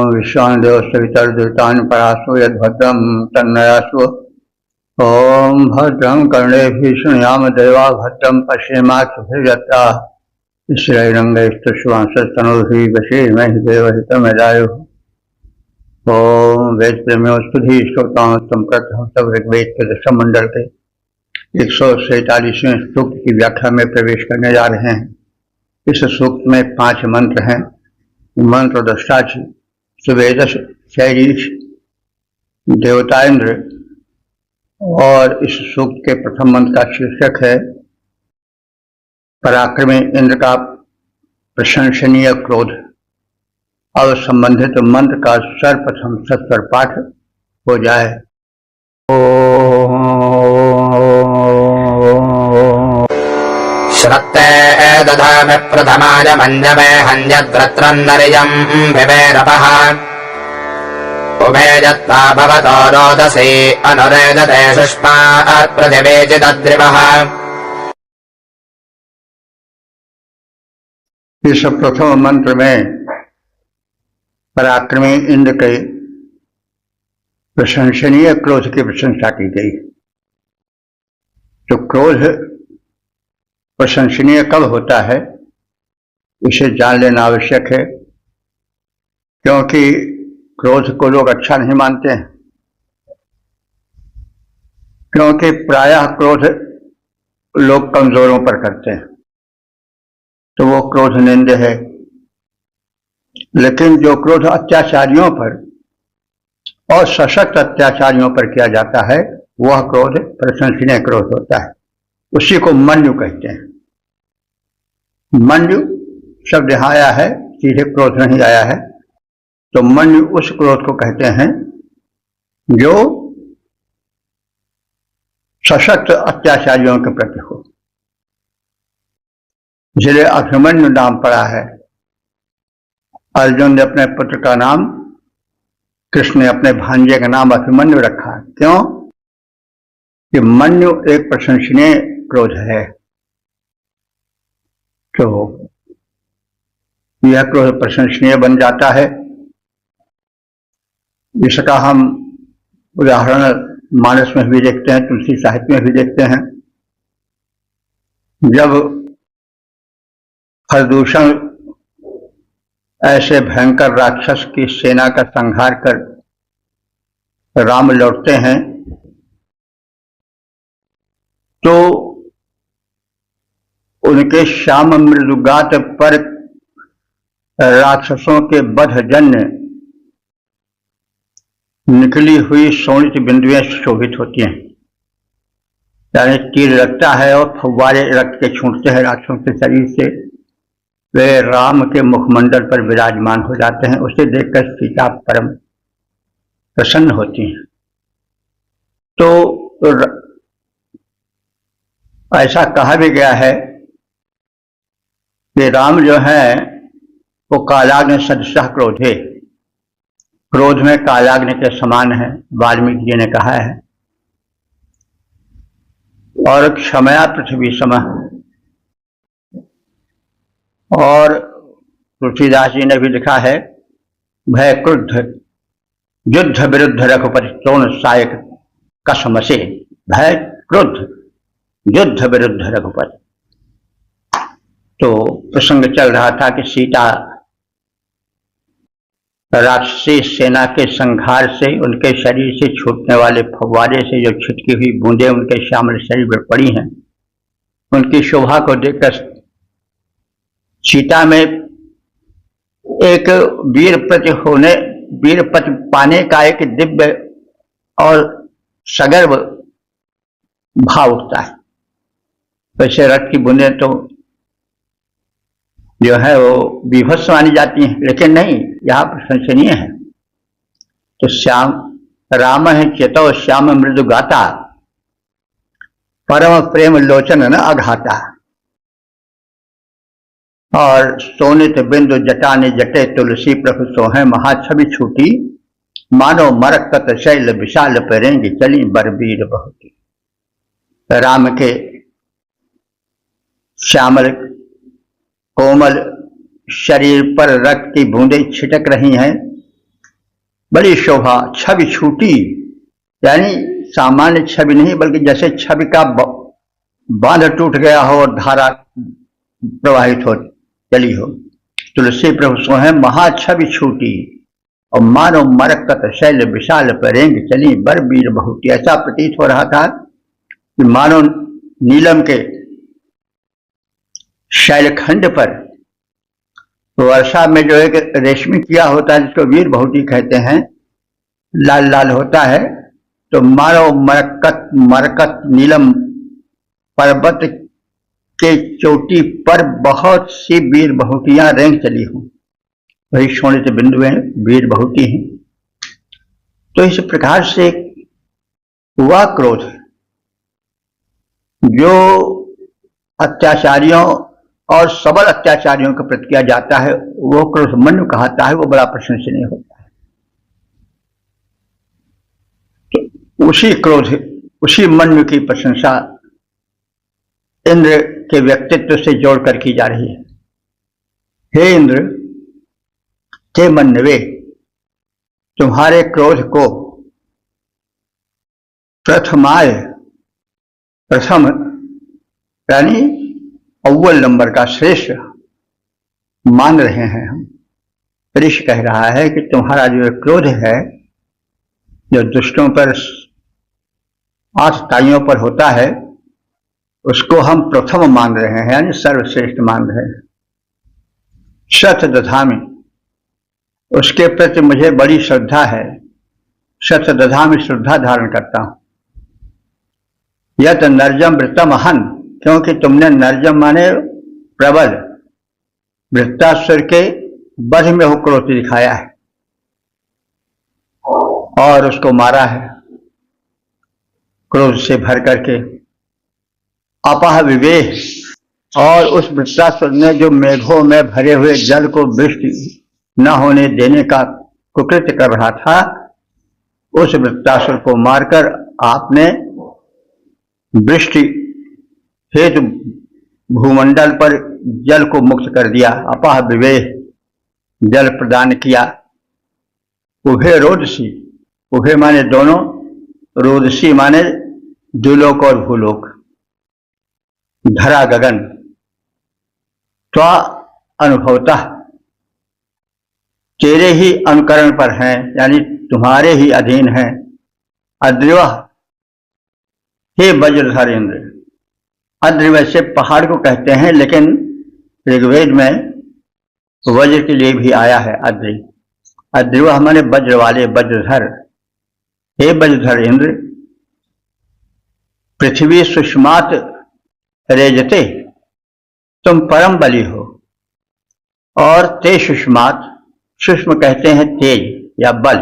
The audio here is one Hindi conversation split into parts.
विश्वादेव सवितर्दुतान् परासो यद्भद्रं तन्नयासु। ओम भद्रं कर्णेभिः शृणुयाम देवा भद्रं पश्येमाक्षभिर्यत्राः श्रीरङ्गैस्तुष्वांसस्तनूभिः वशीर्महि देवहितमेदायुः। ओम वेद प्रेम्योस्तुधि श्रोतास्तम प्रथम सब ऋग्वेद के दशम मंडल के 147वें सूक्त की व्याख्या में प्रवेश करने जा रहे हैं। इस सूक्त में 5 मंत्र हैं। मंत्र दृष्टा सुवेदस शैरीश देवताइंद्र, और इस सूक्त के प्रथम मंत्र का शीर्षक है पराक्रमी इंद्र का प्रशंसनीय क्रोध। अब संबंधित मंत्र का सर्वप्रथम सस्वर पाठ हो जाए। श्रत्ते दधामि प्रथमाय मन्यमे हन्यद्रत्रन्नरियं विवेरपः उभयजत्वा भवतो रोदसी अनुरेदते सुष्मात् प्रतिवेजितद्रिवः। इस प्रथम मंत्र में पराक्रमी इंद्र के प्रशंसनीय क्रोध की प्रशंसा की गई। तो क्रोध प्रशंसनीय कब होता है इसे जान लेना आवश्यक है, क्योंकि क्रोध को लोग अच्छा नहीं मानते हैं। क्योंकि प्रायः क्रोध लोग कमजोरों पर करते हैं तो वो क्रोध निंद्य है, लेकिन जो क्रोध अत्याचारियों पर और सशक्त अत्याचारियों पर किया जाता है वह क्रोध प्रशंसनीय क्रोध होता है। उसी को मन्यु कहते हैं। मन्यु शब्द यहाँ आया है, सीधे क्रोध नहीं आया है। तो मन्यु उस क्रोध को कहते हैं जो सशक्त अत्याचारियों के प्रति हो। जिसे अभिमन्यु नाम पड़ा है। अर्जुन ने अपने पुत्र का नाम, कृष्ण ने अपने भांजे का नाम अभिमन्यु रखा। क्यों? कि मन्यु एक प्रशंसनीय क्रोध है। तो यह क्रोध प्रशंसनीय बन जाता है। इसका हम उदाहरण मानस में भी देखते हैं, तुलसी साहित्य में भी देखते हैं। जब खरदूषण ऐसे भयंकर राक्षस की सेना का संहार कर राम लौटते हैं तो उनके श्याम मृदुगात पर राक्षसों के बधजन्य निकली हुई शोणित बिंदुएं शोभित होती हैं। यानी तीर लगता है और फव्वारे रक्त के छूटते हैं राक्षसों के शरीर से। वे राम के मुखमंडल पर विराजमान हो जाते हैं। उसे देखकर सीता परम प्रसन्न होती हैं। तो ऐसा कहा भी गया है कि राम जो है वो कालाग्नि सदृशः क्रोधे, क्रोध में कालाग्नि के समान है, वाल्मीकि जी ने कहा है। और क्षमया पृथ्वी समः, और तुलसीदास जी ने भी लिखा है भय क्रुद्ध युद्ध विरुद्ध रघुपति तोण सायक कसमसे। भय क्रुद्ध युद्ध विरुद्ध रघुपति। तो प्रसंग चल रहा था कि सीता राक्षसी सेना के संहार से उनके शरीर से छूटने वाले फव्वारे से जो छिटकी हुई बूंदें उनके श्यामल शरीर पर पड़ी हैं, उनकी शोभा को देखकर सीता में एक वीर पति पाने का एक दिव्य और सगर्व भाव उठता है। वैसे रक्त की बूंदें तो जो है वो विभत्स मानी जाती हैं, लेकिन नहीं, यहाँ प्रशंसनीय है। तो श्याम राम है चेतो श्याम मृदु गाता परम प्रेम लोचन न अघाता। और सोनित बिंदु जटाने जटे तुलसी प्रभु सोहे महाछवि छूटी मानो मरक तत शैल विशाल परेंगी चली बरबीर बहुती। राम के श्यामल कोमल शरीर पर रक्त की बूंदें छिटक रही हैं बड़ी शोभा, छवि छूटी, यानी सामान्य छवि नहीं बल्कि जैसे छवि का बांध टूट गया हो और धारा प्रवाहित हो चली हो। तुलसी प्रभु सो है महाछवि छूटी और मानो मरकत शैल विशाल परेंग चली बर वीर बहुटी। ऐसा प्रतीत हो रहा था कि मानो नीलम के शैलखंड पर वर्षा में जो एक रेशमी किया होता है जिसको वीर बहुटी कहते हैं, लाल लाल होता है, तो मानो मरकत नीलम पर्वत के चोटी पर बहुत सी वीर बहुटियां रेंग चली हूं, वही शोणित बिंदु है, वीर बहुटी हैं। तो इस प्रकार से वह क्रोध जो अत्याचारियों और सबल अत्याचारियों के प्रति किया जाता है, वो क्रोध मनु कहता है, वो बड़ा प्रशंसनीय होता है। तो उसी क्रोध, उसी मनु की प्रशंसा इंद्र के व्यक्तित्व से जोड़कर की जा रही है। हे इंद्र, ते मन्नवे, तुम्हारे क्रोध को प्रथमाय, प्रथम यानी अव्वल नंबर का श्रेष्ठ मान रहे हैं हम। ऋषि कह रहा है कि तुम्हारा जो क्रोध है, जो दुष्टों पर, आतताइयों पर होता है, उसको हम प्रथम मान रहे हैं, यानी सर्वश्रेष्ठ मान रहे हैं। सत दधामि, उसके प्रति मुझे बड़ी श्रद्धा है, सत दधामि, श्रद्धा धारण करता हूं। यत नरजम वृत्तम अहन, क्योंकि तुमने नरजम माने प्रबल वृत्तासुर के वध में हो क्रोध दिखाया है और उसको मारा है क्रोध से भर करके। अपह विवेह, और उस वृत्तासुर ने जो मेघों में भरे हुए जल को वृष्टि न होने देने का कुकृत्य कर रहा था, उस वृत्तासुर को मारकर आपने वृष्टि हेतु भूमंडल पर जल को मुक्त कर दिया। अपह विवेह, जल प्रदान किया। उभे रोदसी, उभे माने दोनों, रोदसी माने द्युलोक और भूलोक। धरा गगन, त्वा अनुभवता, तेरे ही अनुकरण पर हैं, यानी तुम्हारे ही अधीन हैं। अद्रिव, हे वज्रधर इंद्र, अद्रि वैसे पहाड़ को कहते हैं, लेकिन ऋग्वेद में वज्र के लिए भी आया है अद्रि। अद्रिव हमारे वज्र वाले, वज्रधर। हे वज्रधर इंद्र, पृथ्वी सुष्मात रेजते, तुम परम बली हो, और ते सुष्मात, सुष्म कहते हैं तेज या बल,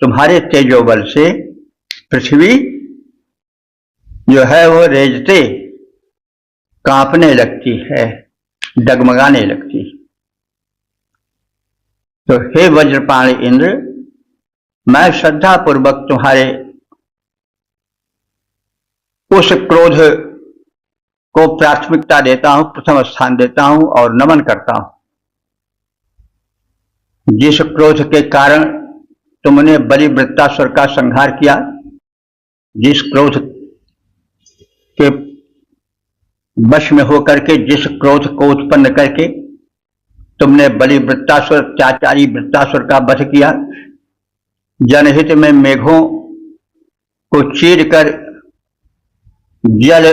तुम्हारे तेजोबल से पृथ्वी जो है वो रेजते, कांपने लगती है, डगमगाने लगती है। तो हे वज्रपाणी इंद्र, मैं श्रद्धा पूर्वक तुम्हारे उस क्रोध को प्राथमिकता देता हूं, प्रथम स्थान देता हूं और नमन करता हूं। जिस क्रोध के कारण तुमने बलि वृत्तासुर का संहार किया, जिस क्रोध के वश में होकर के, जिस क्रोध को उत्पन्न करके तुमने बलि वृत्तासुर, अत्याचारी वृत्तासुर का वध किया, जनहित में मेघों को चीर कर जल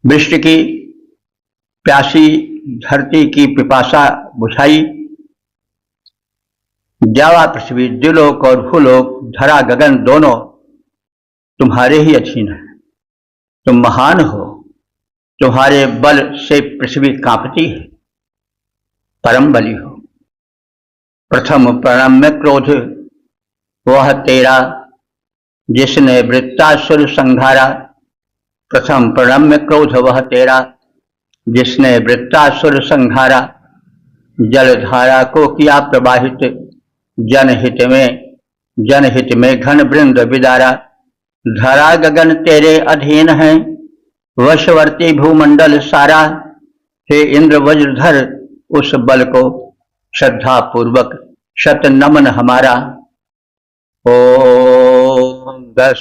वृष्टि की, प्यासी धरती की पिपासा बुझाई। द्यावा पृथ्वी, द्युलोक और भूलोक, धरा गगन दोनों तुम्हारे ही अधीन है। तुम महान हो, तुम्हारे बल से पृथ्वी कांपती है, परम बली हो। प्रथम प्रणम्य क्रोध वह तेरा, जिसने वृत्तासुर संहारा। प्रथम प्रणम्य क्रोध वह तेरा, जिसने वृत्तासुर संहारा। जलधारा को किया प्रवाहित, जनहित में घन वृंद विदारा। धरा गगन तेरे अधीन है, वशवर्ती भूमंडल सारा। हे इंद्र वज्रधर, उस बल को श्रद्धा पूर्वक शत नमन हमारा। ओम 10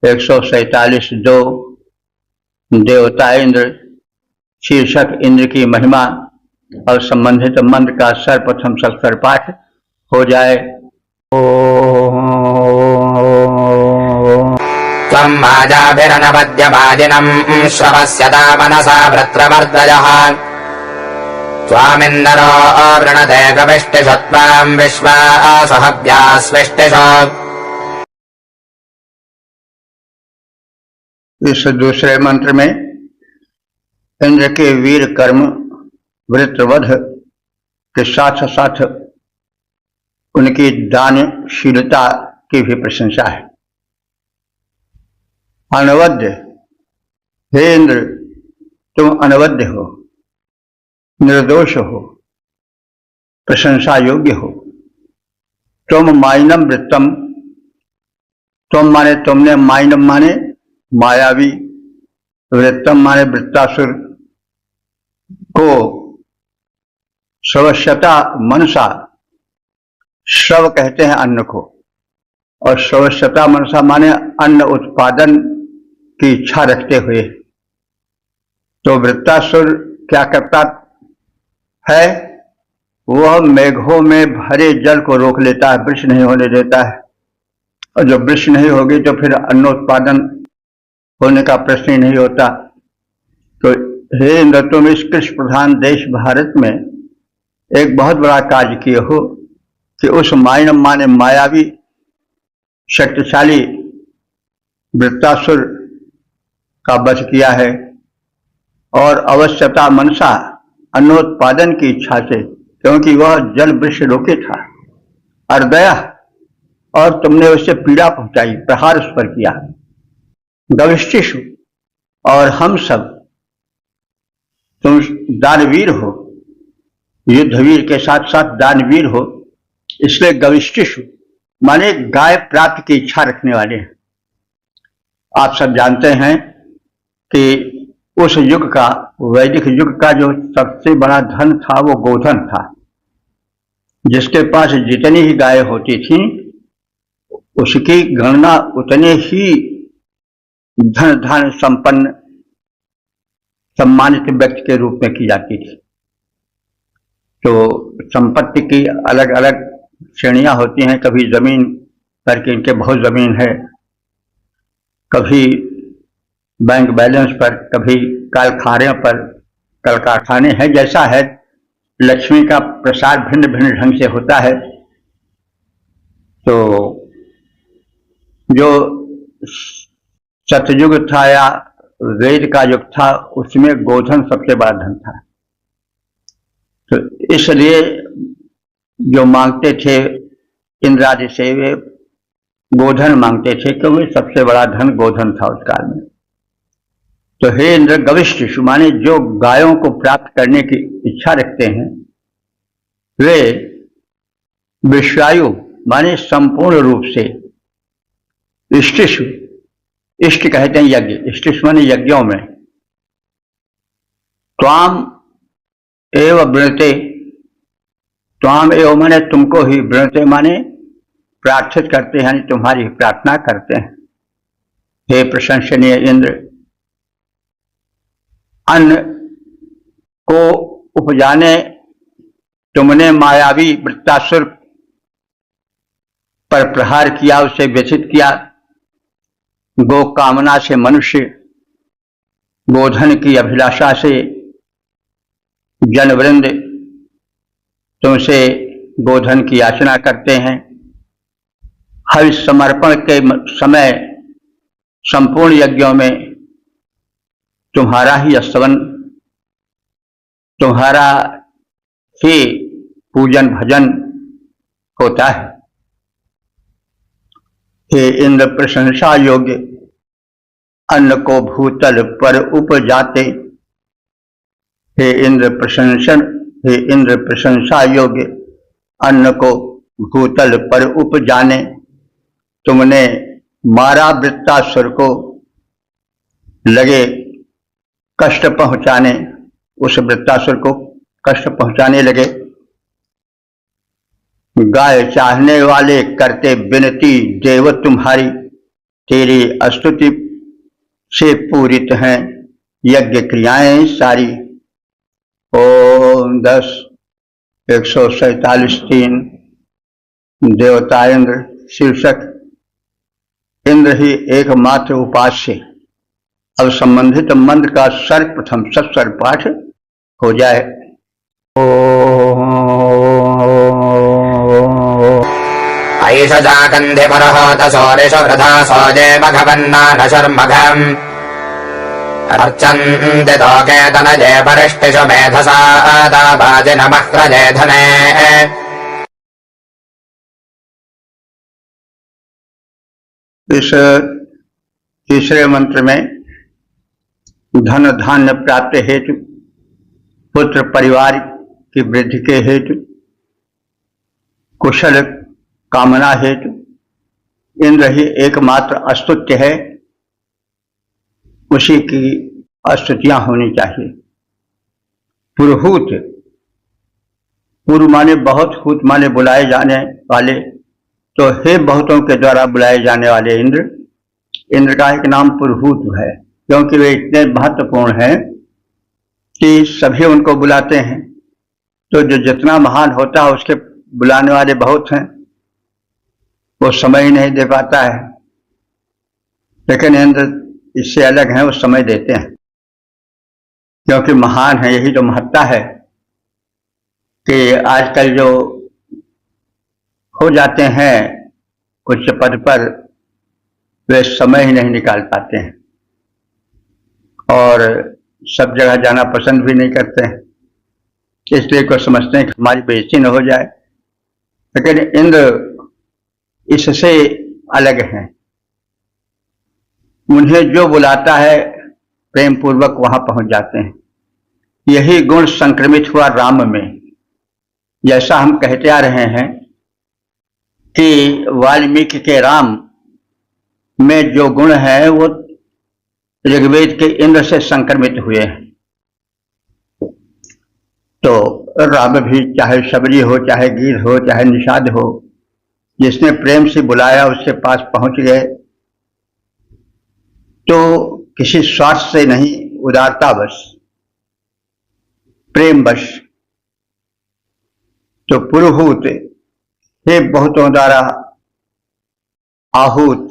147 2 देवता इंद्र शीर्षक इंद्र की महिमा और संबंधित मंत्र का सर्वप्रथम सत्सर पाठ हो जाए। त्वं माजाभिरनवद्यमादिनं श्रवस्यता मनसा वृत्रमर्दयः त्वामिन्दरो वृणते गविष्टिषु त्वां विश्वासहव्या स्विष्टिषु। इस दूसरे मंत्र में इंद्र के वीर कर्म वृत्रवध के साथ साथ उनकी दानशीलता की भी प्रशंसा है। अनवद्य, हे इंद्र तुम अनवद्य हो, निर्दोष हो, प्रशंसा योग्य हो। तुम माइनम वृत्तम, तुम माने तुमने, माइनम माने मायावी, वृत्तम माने वृत्तासुर को सर्वस्यता मनसा, श्रव कहते हैं अन्न को, और सर्वस्यता मनसा माने अन्न उत्पादन की इच्छा रखते हुए। तो वृत्तासुर क्या करता है? वह मेघों में भरे जल को रोक लेता है, वृष्टि नहीं होने देता है, और जब वृष्टि नहीं होगी तो फिर अन्नोत्पादन होने का प्रश्न ही नहीं होता। तो हे इंद्र तुम इस कृषि प्रधान देश भारत में एक बहुत बड़ा कार्य किए हो कि उस माइनम माने मायावी शक्तिशाली वृत्तासुर का वध किया है, और अवश्यता मनसा अन्नोत्पादन की इच्छा से, क्योंकि वह जल वृक्ष रोके था, अर्दया, और तुमने उससे पीड़ा पहुंचाई, प्रहार उस पर किया। गविष्टिषु, और हम सब, तुम दानवीर हो, युद्धवीर के साथ साथ दानवीर हो, इसलिए गविष्टिषु माने गाय प्राप्त की इच्छा रखने वाले हैं। आप सब जानते हैं कि उस युग का, वैदिक युग का जो सबसे बड़ा धन था वो गोधन था। जिसके पास जितनी ही गाय होती थी उसकी गणना उतने ही धन संपन्न सम्मानित व्यक्ति के रूप में की जाती थी। तो संपत्ति की अलग अलग श्रेणियां होती हैं। कभी जमीन करके इनके बहुत जमीन है, कभी बैंक बैलेंस पर, कभी कारखाने पर, कल कारखाने हैं। जैसा है लक्ष्मी का प्रसार भिन्न भिन्न ढंग से होता है। तो जो सतयुग था या वेद का युग था उसमें गोधन सबसे बड़ा धन था। तो इसलिए जो मांगते थे इंद्रादि से वे गोधन मांगते थे, क्योंकि सबसे बड़ा धन गोधन था उस काल में। तो हे इंद्र गविष्टिषु माने जो गायों को प्राप्त करने की इच्छा रखते हैं वे विश्वायु माने संपूर्ण रूप से, इष्टिषु, इष्ट कहते हैं यज्ञ, इष्टिषु माने यज्ञों में, त्वाम एव वृणते, त्वाम एव माने तुमको ही, वृणते माने प्रार्थित करते हैं, यानी तुम्हारी प्रार्थना करते हैं। हे प्रशंसनीय इंद्र, अन्न को उपजाने तुमने मायावी वृत्तासुर पर प्रहार किया, उसे व्यथित किया। गो कामना से मनुष्य, गोधन की अभिलाषा से जनवृंद तुमसे गोधन की याचना करते हैं। हर समर्पण के समय संपूर्ण यज्ञों में तुम्हारा ही स्तवन, तुम्हारा ही पूजन भजन होता है। हे इंद्र प्रशंसा योग्य, अन्न को भूतल पर उपजाते। हे इंद्र प्रशंसा योग्य, अन्न को भूतल पर उपजाने तुमने मारा वृत्तासुर को, लगे कष्ट पहुंचाने, उस वृत्तासुर को कष्ट पहुंचाने लगे। गाय चाहने वाले करते विनती, देव तुम्हारी तेरी स्तुति से पूरित हैं यज्ञ क्रियाएं सारी। ओम 10 147 देवता इंद्र। शीर्षक इंद्र ही एकमात्र उपास्य। अब संबंधित मंत्र का सर्वप्रथम सत्स्वर पाठ हो जाए। ऐष जाकन्धे परहोत सौरिष वृथा सौजे मघवन्ना न शर्मघम् अर्चन्ति तोके तनजे परिष्टिषु मेधसा दावाजि नमः क्रजे धने। इस तीसरे मंत्र में धन धान्य प्राप्ति हेतु, पुत्र परिवार की वृद्धि के हेतु, कुशल कामना हेतु इंद्र ही एकमात्र स्तुत्य है, उसी की स्तुतियां होनी चाहिए। पुरहूत, पूर्व माने बहुत, हूत माने बुलाए जाने वाले, तो हे बहुतों के द्वारा बुलाए जाने वाले इंद्र। इंद्र का एक नाम पुरहूत है, क्योंकि वे इतने महत्वपूर्ण हैं कि सभी उनको बुलाते हैं। तो जो जितना महान होता है उसके बुलाने वाले बहुत हैं, वो समय ही नहीं दे पाता है। लेकिन इंद्र इससे अलग हैं, वो समय देते हैं, क्योंकि महान है। यही तो महत्ता है कि आजकल जो हो जाते हैं उच्च पद पर, वे समय ही नहीं निकाल पाते हैं और सब जगह जाना पसंद भी नहीं करते हैं, इसलिए को समझते हैं कि हमारी बेइज्जती न हो जाए। लेकिन इंद्र इससे अलग हैं। उन्हें जो बुलाता है प्रेम पूर्वक वहां पहुंच जाते हैं। यही गुण संक्रमित हुआ राम में। जैसा हम कहते आ रहे हैं कि वाल्मीकि के राम में जो गुण है वो ऋग्वेद के इंद्र से संक्रमित हुए हैं। तो राम भी चाहे शबरी हो, चाहे गीर हो, चाहे निषाद हो, जिसने प्रेम से बुलाया उसके पास पहुंच गए। तो किसी स्वार्थ से नहीं, उदारतावश, प्रेमवश। तो पुरुहूत, हे बहुतों द्वारा आहूत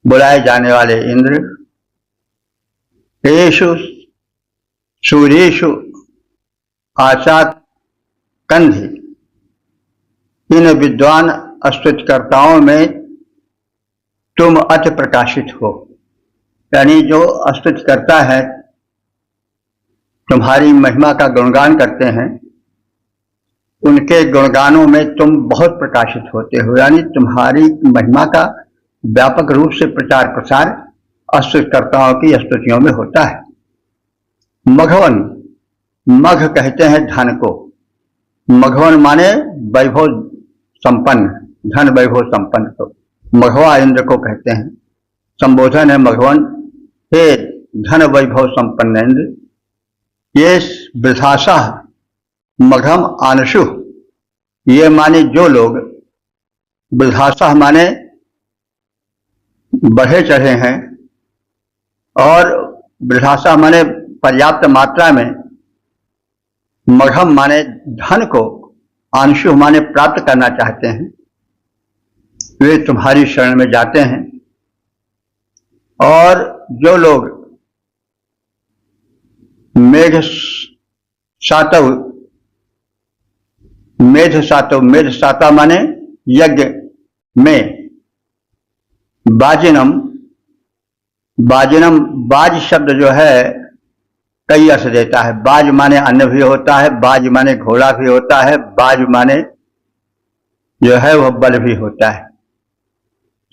बुलाए जाने वाले इंद्र। येषु सूर्येषु आचात कंधि, इन विद्वान स्तुतिकर्ताओं में तुम अति प्रकाशित हो। यानी जो स्तुति करता है, तुम्हारी महिमा का गुणगान करते हैं, उनके गुणगानों में तुम बहुत प्रकाशित होते हो। यानी तुम्हारी महिमा का व्यापक रूप से प्रचार प्रसार स्तुतिकर्ताओं की स्तुतियों में होता है। मघवन, मघ कहते हैं धन को। मघवन माने वैभव संपन्न, धन वैभव संपन्न को मघवा इंद्र को कहते हैं। संबोधन है मघवन, हे धन वैभव संपन्न इंद्र। ये वृथाशा मघम आनशु, ये माने जो लोग, वृथाशा माने बढ़े चढ़े हैं, और वृथाशा माने पर्याप्त मात्रा में, मघम माने धन को, आंशु माने प्राप्त करना चाहते हैं, वे तुम्हारी शरण में जाते हैं। और जो लोग मेघ सातव, मेघ सातव, मेघ साता माने यज्ञ में, बाजिनम, बाजिनम, बाज शब्द जो है कई अर्थ देता है। बाज माने अन्न भी होता है, बाज माने घोड़ा भी होता है, बाज माने जो है वह बल भी होता है।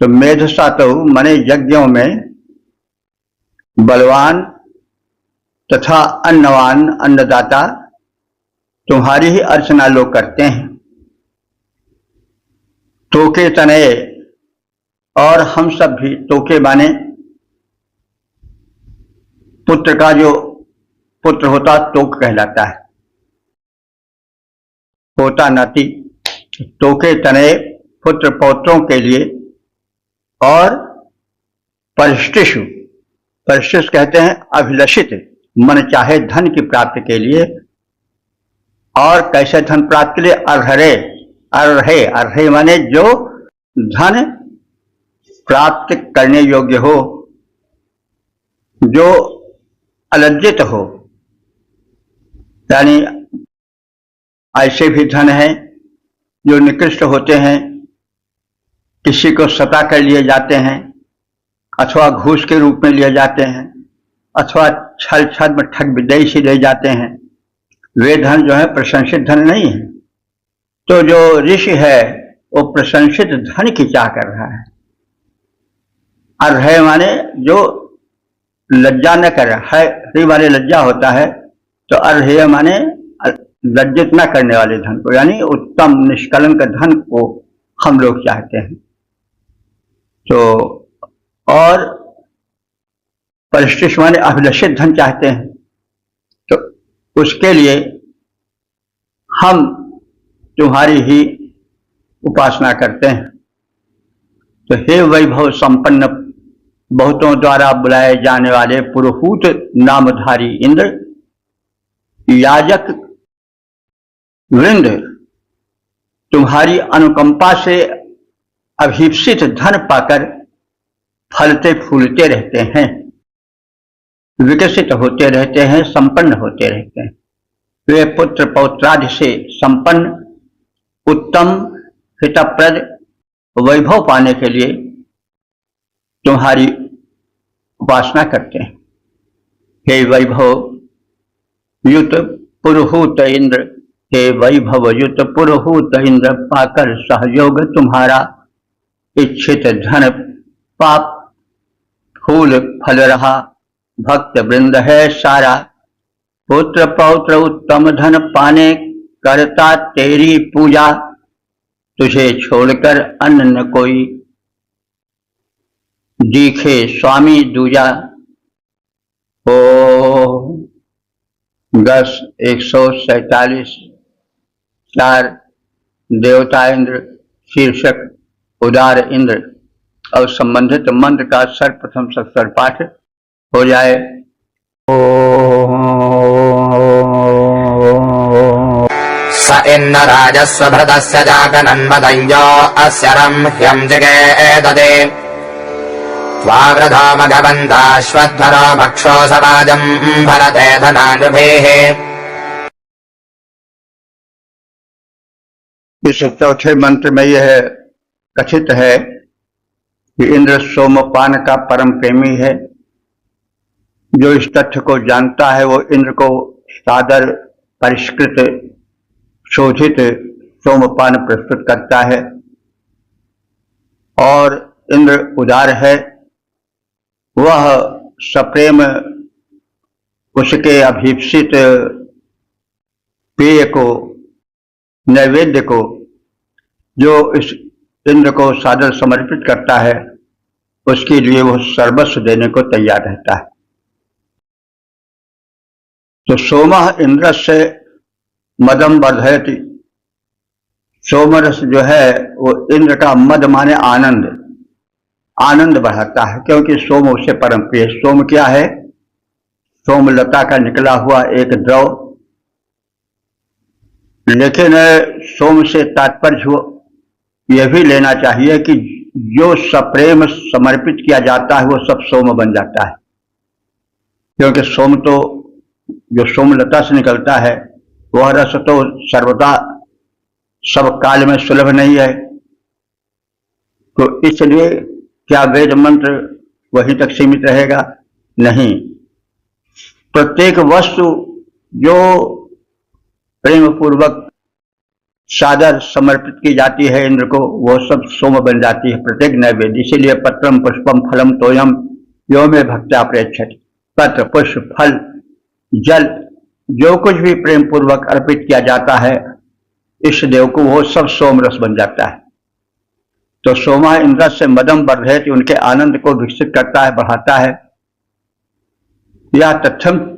तो मेध सातव माने यज्ञों में बलवान तथा अन्नवान, अन्नदाता, तुम्हारी ही अर्चना लोग करते हैं। तोके तनये, और हम सब भी, तोके माने पुत्र का जो पुत्र होता तोक कहलाता है, पोता नाती तोके तने पुत्र पौत्रों के लिए और परिष्टिषु, परिष्टिष कहते हैं अभिलषित मन चाहे धन की प्राप्ति के लिए। और कैसे धन प्राप्ति के लिए? अर्हरे, अर्हे, अर्हे माने जो धन प्राप्त करने योग्य हो, जो अलज्जित हो, यानी ऐसे भी धन हैं जो निकृष्ट होते हैं, किसी को सता कर लिए जाते हैं, अथवा घूस के रूप में लिए जाते हैं, अथवा छल छल में ठग विदेशी ले जाते हैं। वे धन जो है प्रशंसित धन नहीं है। तो जो ऋषि है वो प्रशंसित धन की चाह कर रहा है। अर्ह माने जो लज्जा न करे, है वाले लज्जा होता है, तो अर्ह माने लज्जित न करने वाले धन को, यानी उत्तम निष्कलंक धन को हम लोग चाहते हैं। तो और परिष्टिष माने अभिलषित धन चाहते हैं, तो उसके लिए हम तुम्हारी ही उपासना करते हैं। तो हे वैभव संपन्न बहुतों द्वारा बुलाए जाने वाले पुरोहित नामधारी इंद्र, याजक वृंद तुम्हारी अनुकंपा से अभीप्सित धन पाकर फलते फूलते रहते हैं, विकसित होते रहते हैं, संपन्न होते रहते हैं। वे पुत्र पौत्रादि से संपन्न उत्तम हितप्रद वैभव पाने के लिए तुम्हारी उपासना करते हैं। हे वैभव युत पुरोहित इंद्र, हे वैभव युत पुरोहित इंद्र, पाकर सहयोग तुम्हारा इच्छित धन पाप फूल फल रहा भक्त वृंद है सारा। पुत्र पौत्र उत्तम धन पाने करता तेरी पूजा, तुझे छोड़कर अन्य न कोई दिखे स्वामी दूजा। ओ 10:147 4 देवता इंद्र शीर्षक उदार इंद्र और संबंधित मंत्र का सर्वप्रथम सत्सर पाठ हो जाए। स इन्न राजस्वभृतस्य जातनन्मदञ्जो अस्य रम्ह्यं जगेददे त्वावृधो मघवन्ताश्वत्थरो भक्षो समाजं भरते धनानुभेः। इस चौथे मंत्र में यह कथित है कि इंद्र सोमपान का परम प्रेमी है। जो इस तथ्य को जानता है वो इंद्र को सादर परिष्कृत शोधित सोमपान प्रस्तुत करता है। और इंद्र उदार है, वह सप्रेम उसके अभीप्सित पेय को, नैवेद्य को, जो इस इंद्र को सादर समर्पित करता है, उसके लिए वह सर्वस्व देने को तैयार रहता है। तो सोमः इंद्रस्य मदम वर्धयति, सोमरस जो है वो इंद्र का मद माने आनंद, आनंद बढ़ाता है, क्योंकि सोम उससे परम प्रिय। सोम क्या है? सोमलता का निकला हुआ एक द्रव। लेकिन सोम से तात्पर्य यह भी लेना चाहिए कि जो सप्रेम समर्पित किया जाता है वो सब सोम बन जाता है, क्योंकि सोम तो जो सोमलता से निकलता है वह रस तो सर्वदा सब काल में सुलभ नहीं है। तो इसलिए क्या वेद मंत्र वहीं तक सीमित रहेगा? नहीं। प्रत्येक वस्तु जो प्रेम पूर्वक सादर समर्पित की जाती है इंद्र को, वो सब सोम बन जाती है, प्रत्येक नैवेद्य। इसीलिए पत्रम पुष्पम फलम तोयम यो में भक्त्या प्रेक्षति। पत्र पुष्प फल जल जो कुछ भी प्रेम पूर्वक अर्पित किया जाता है इष्ट देव को, वो सब सोम रस बन जाता है। तो सोमा इंद्र से मदम वर्धयति, उनके आनंद को विकसित करता है, बढ़ाता है। या तथ्यम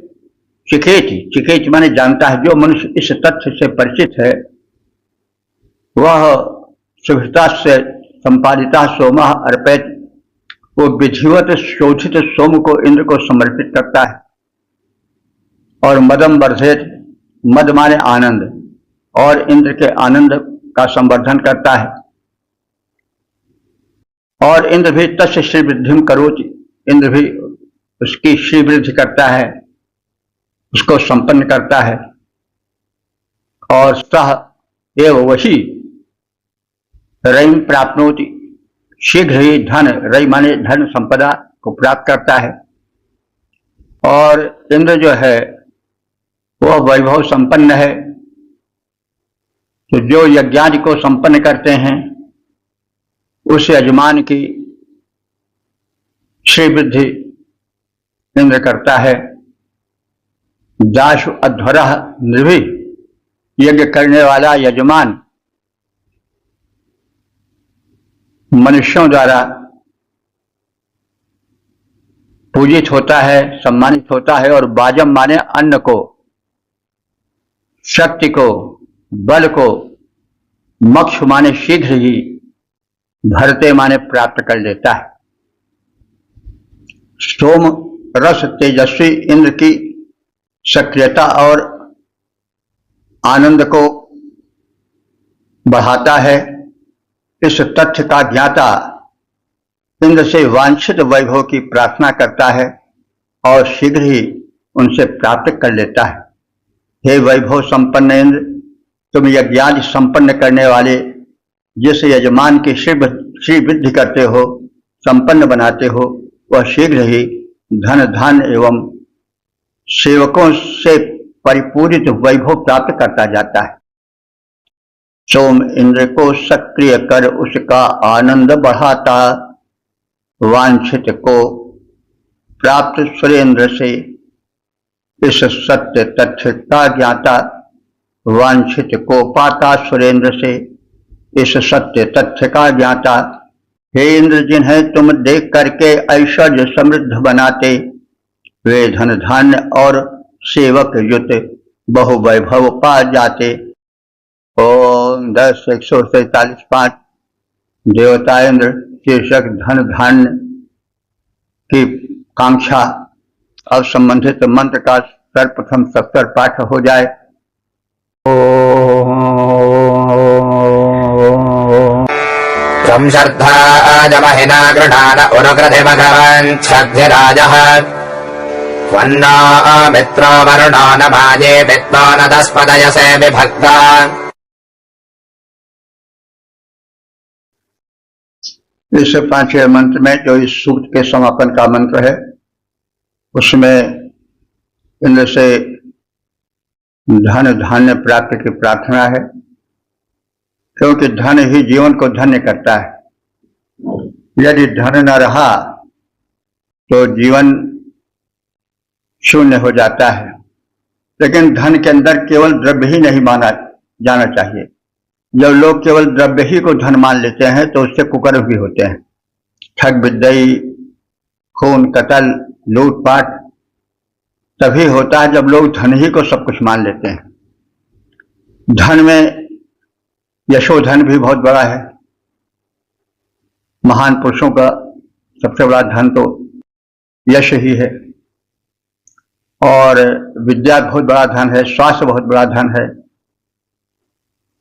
चिकेति, चिकेत माने जानता है। जो मनुष्य इस तथ्य से परिचित है वह शुभता से संपादिता सोमः अर्पित, वो विधिवत शोधित सोम को इंद्र को समर्पित करता है। और मदम वर्धित, मद माने आनंद, और इंद्र के आनंद का संवर्धन करता है। और इंद्र भी तस्य श्री वृद्धि करोति, इंद्र भी उसकी श्री वृद्धि करता है, उसको संपन्न करता है। और सह एव वही रयिं प्राप्नोति, शीघ्र ही धन, रयि माने धन संपदा को प्राप्त करता है। और इंद्र जो है वह वैभव संपन्न है, तो जो यज्ञादि को संपन्न करते हैं उस यजमान की श्री वृद्धि इंद्र करता है। दाशु अध्वरः निर्भि, यज्ञ करने वाला यजमान मनुष्यों द्वारा पूजित होता है, सम्मानित होता है। और बाजम माने अन्न को, शक्ति को, बल को, मक्ष माने शीघ्र ही, भरते माने प्राप्त कर लेता है। सोम रस तेजस्वी इंद्र की सक्रियता और आनंद को बढ़ाता है। इस तथ्य का ज्ञाता इंद्र से वांछित वैभव की प्रार्थना करता है और शीघ्र ही उनसे प्राप्त कर लेता है। हे वैभव संपन्न इंद्र, तुम यज्ञादि संपन्न करने वाले जिस यजमान की श्री वृद्धि करते हो, संपन्न बनाते हो, वह शीघ्र ही धन धान्य एवं सेवकों से परिपूरित वैभव प्राप्त करता जाता है। सोम इंद्र को सक्रिय कर उसका आनंद बढ़ाता, वांछित को प्राप्त सुरेंद्र से। इस सत्य तथ्य का ज्ञाता वांछित को पाता सुरेंद्र से। इस सत्य तथ्य का ज्ञाता हे इंद्र, जिन्हें तुम देख करके ऐश्वर्य समृद्ध बनाते, वे धन धान्य और सेवक युत बहु वैभव पा जाते। ओम 10 147 5 देवता इंद्र शीर्षक धन धान्य की कांक्षा। अब संबंधित मंत्र का सर्वप्रथम सत्तर पाठ हो जाए। त्वं शर्धाजमहिना गृणान उरुकृति भगवन् क्षद्धिराजः त्वन्नो मित्रो वरुणो न भाजे विद्मो न तस्पदयसे विभक्ता। इस पांचवें मंत्र में जो इस सूक्त के समापन का मंत्र है, उसमें इंद्र से धन धान्य प्राप्ति की प्रार्थना है, क्योंकि धन ही जीवन को धन्य करता है। यदि धन न रहा तो जीवन शून्य हो जाता है। लेकिन धन के अंदर केवल द्रव्य ही नहीं माना जाना चाहिए। जब लोग केवल द्रव्य ही को धन मान लेते हैं तो उससे कुकर्म भी होते हैं। ठग विद्यई, खून कतल, लूटपाट तभी होता है जब लोग धन ही को सब कुछ मान लेते हैं। धन में यशोधन भी बहुत बड़ा है। महान पुरुषों का सबसे बड़ा धन तो यश ही है, और विद्या बहुत बड़ा धन है, स्वास्थ्य बहुत बड़ा धन है,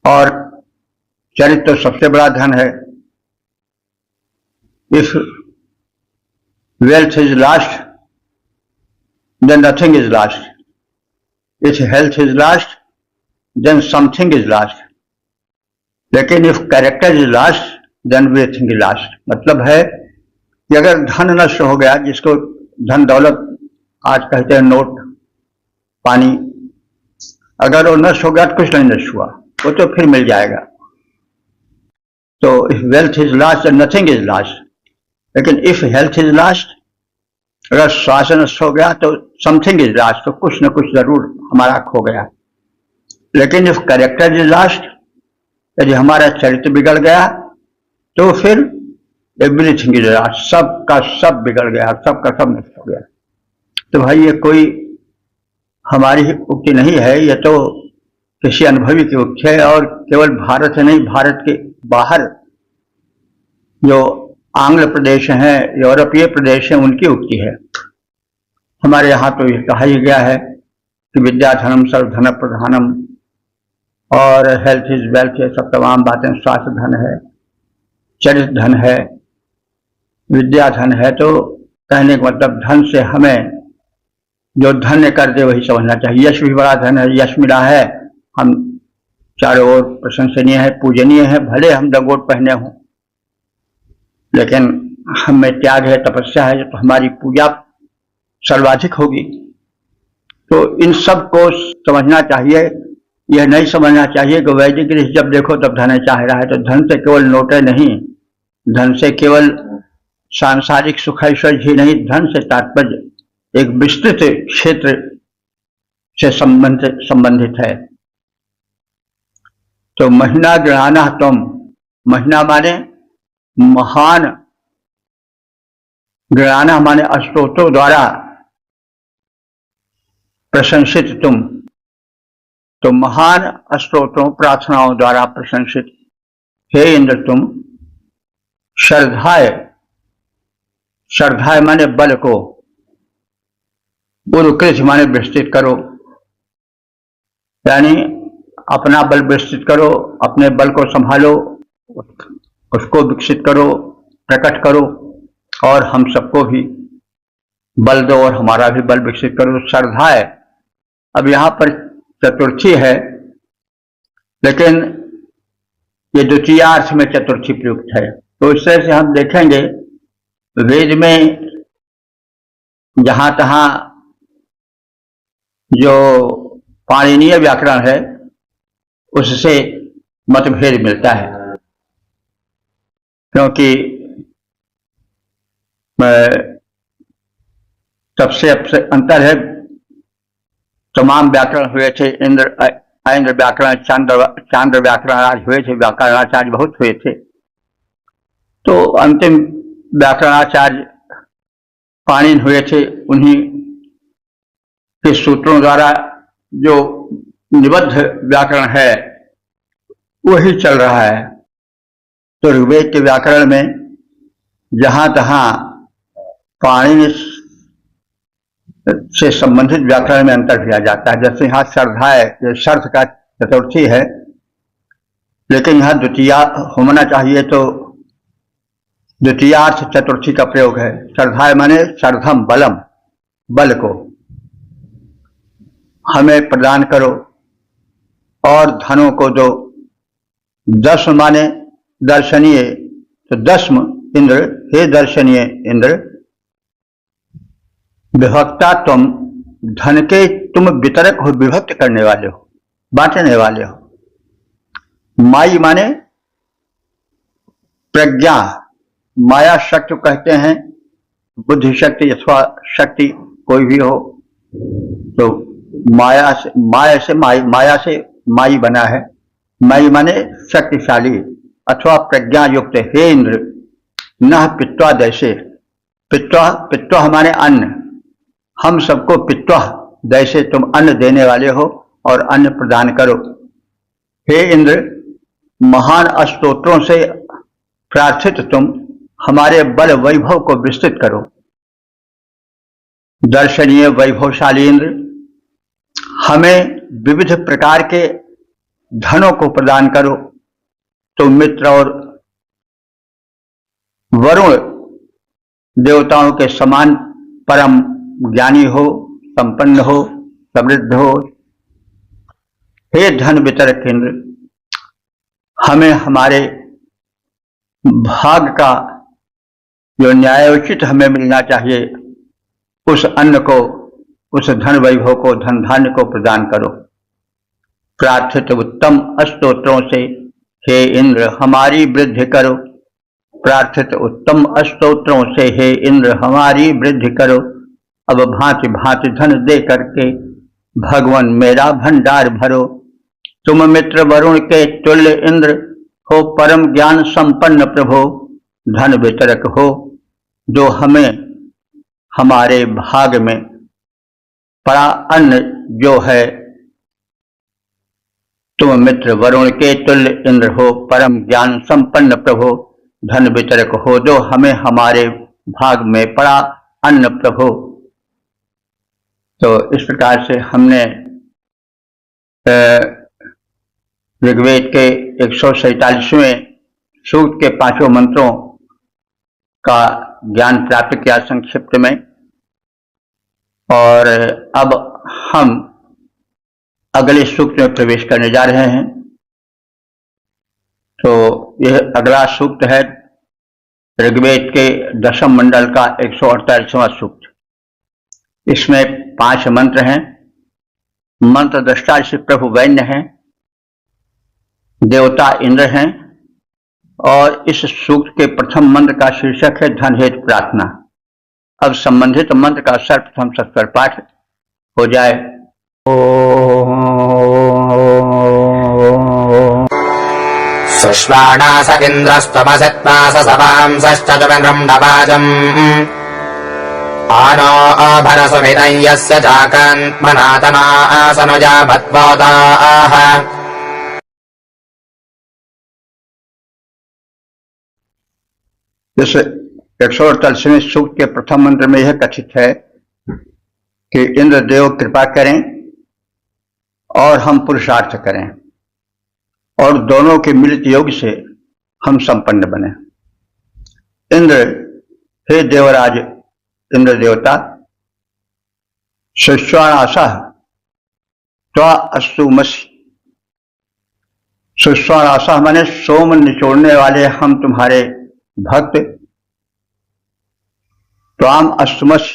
और चरित्र तो सबसे बड़ा धन है। If wealth is last then nothing is lost. If health is lost, then something is lost. लेकिन if character is lost, then everything is lost. मतलब है कि अगर धन नष्ट हो गया, जिसको धन दौलत आज कहते हैं नोट पानी, अगर वो नष्ट हो गया तो कुछ नहीं नष्ट हुआ, वो तो फिर मिल जाएगा। तो if wealth is lost, then nothing is lost. लेकिन if health is lost, अगर स्वास्थ्य नष्ट हो गया तो समथिंग इज लॉस्ट, तो कुछ न कुछ जरूर हमारा खो गया। लेकिन इफ कैरेक्टर इज लॉस्ट, यदि हमारा चरित्र बिगड़ गया तो फिर एवरीथिंग इज लॉस्ट, सब का सब बिगड़ गया, सब का सब नष्ट हो गया। तो भाई ये कोई हमारी उक्ति नहीं है, ये तो किसी अनुभवी की उक्ति है, और केवल भारत है नहीं, भारत के बाहर जो आंग्ल प्रदेश हैं, यूरोपीय प्रदेश हैं, उनकी उक्ति है। हमारे यहाँ तो ये कहा ही गया है कि विद्या धनम सर्वधन प्रधानम, और हेल्थ इज वेल्थ, ये सब तमाम बातें, स्वास्थ्य धन है, चरित्र धन है, विद्या धन है। तो कहने का मतलब धन से हमें जो धन्य कर दे वही समझना चाहिए। यश भी बड़ा धन है, यश मिला है, हम चारों ओर प्रशंसनीय है, पूजनीय है, भले हम लंगोट पहने हों, लेकिन हमें त्याग है, तपस्या है, तो हमारी पूजा सर्वाधिक होगी। तो इन सब को समझना चाहिए। यह नहीं समझना चाहिए कि वैदिक ऋषि जब देखो तब धन चाह रहा है। तो धन से केवल नोटें नहीं, धन से केवल सांसारिक सुख ऐश्वर्य ही नहीं, धन से तात्पर्य एक विस्तृत क्षेत्र से संबंधित है। तो महिना गृहाना तुम, महिना माने महान, गृहाना माने स्तोत्रों द्वारा प्रशंसित तुम। तो महान स्तोत्रों प्रार्थनाओं द्वारा प्रशंसित हे इंद्र तुम, श्रद्धाए, श्रद्धाए माने बल को, उरुकृत माने विस्तृत करो, यानी अपना बल विस्तृत करो, अपने बल को संभालो, उसको विकसित करो, प्रकट करो, और हम सबको भी बल दो और हमारा भी बल विकसित करो। श्रद्धा है। अब यहां पर चतुर्थी है, लेकिन ये द्वितीयार्थ में चतुर्थी प्रयुक्त है। तो इस तरह से हम देखेंगे वेद में जहां तहां जो पाणिनीय व्याकरण है उससे मतभेद मिलता है, क्योंकि सबसे अंतर है। तमाम व्याकरण हुए थे, ऐन्द्र व्याकरण, चांद्र व्याकरण आज हुए थे, व्याकरणाचार्य बहुत हुए थे। तो अंतिम व्याकरणाचार्य पाणिनि हुए थे, उन्हीं के सूत्रों द्वारा जो निबद्ध व्याकरण है वही चल रहा है। तो ऋग्वेद के व्याकरण में जहां तहां पाणिनि से संबंधित व्याकरण में अंतर किया जाता है। जैसे यहाँ श्रद्धा है, ये शर्त का चतुर्थी है, लेकिन यहाँ द्वितीया होना चाहिए, तो द्वितीयार्थ चतुर्थी का प्रयोग है। श्रद्धा माने श्रद्धम बलम, बल को हमें प्रदान करो और धनों को दो। दस्म माने दर्शनीय, तो दस्म इंद्र, हे दर्शनीय इंद्र, विभक्ता तुम, धन के तुम वितरक हो, विभक्त करने वाले हो, बांटने वाले हो। माई माने प्रज्ञा, माया शक्ति कहते हैं, बुद्धि शक्ति अथवा शक्ति कोई भी हो। तो माया से माई बना है। माई माने शक्तिशाली अथवा प्रज्ञा युक्त। हे इंद्र, न पित्वा दैसे, पित्वा हमारे अन्न, हम सबको पित्वा दैसे, तुम अन्न देने वाले हो और अन्न प्रदान करो। हे इंद्र, महान स्तोत्रों से प्रार्थित तुम हमारे बल वैभव को विस्तृत करो। दर्शनीय वैभवशाली इंद्र, हमें विविध प्रकार के धनों को प्रदान करो। तो मित्र और वरुण देवताओं के समान परम ज्ञानी हो, संपन्न हो, समृद्ध हो। हे धन वितरक इंद्र, हमें हमारे भाग का जो न्यायोचित हमें मिलना चाहिए उस अन्न को, उस धन वैभव को, धन धान्य को प्रदान करो। प्रार्थित उत्तम स्तोत्रों से हे इंद्र हमारी वृद्धि करो। प्रार्थित उत्तम स्तोत्रों से हे इंद्र हमारी वृद्धि करो। अब भांति भांति धन दे करके भगवान मेरा भंडार भरो। तुम मित्र वरुण के तुल्य इंद्र हो, परम ज्ञान संपन्न प्रभो, धन वितरक हो, जो हमें हमारे भाग में पड़ा अन्न जो है तुम मित्र वरुण के तुल्य इंद्र हो, परम ज्ञान संपन्न प्रभु, धन वितरक हो जो हमें हमारे भाग में पड़ा अन्न प्रभु। तो इस प्रकार से हमने ऋग्वेद के 147वें सूक्त के 5 मंत्रों का ज्ञान प्राप्त किया संक्षिप्त में, और अब हम अगले सूक्त में प्रवेश करने जा रहे हैं। तो यह अगला सूक्त है ऋग्वेद के 10वें मंडल का 148वां सूक्त। इसमें 5 मंत्र हैं। मंत्र दृष्टा से प्रभु वैन्य हैं, देवता इंद्र हैं, और इस सूक्त के प्रथम मंत्र का शीर्षक है धन हेतु प्रार्थना। अब संबंधित मंत्र का सर्वप्रथम सत्वर पाठ हो जाए। सुष्वाणास इन्द्रस्त्वमसत्वास सवांसश्चतुर्ब्रह्मवाजम् आनो भरसुमितं यस्य चाकान्मनातनासनुजा भत्वोदाः। इस 148वें सूक्त के प्रथम मंत्र में यह कथित है कि इंद्रदेव कृपा करें और हम पुरुषार्थ करें, और दोनों के मिलित योग से हम संपन्न बने। इंद्र, हे देवराज इंद्र देवता, सुष्वाणासा त्वा अस्तुमसि। सुष्वाणासा माने सोम निचोड़ने वाले हम तुम्हारे भक्त, त्वाम अस्तुमसि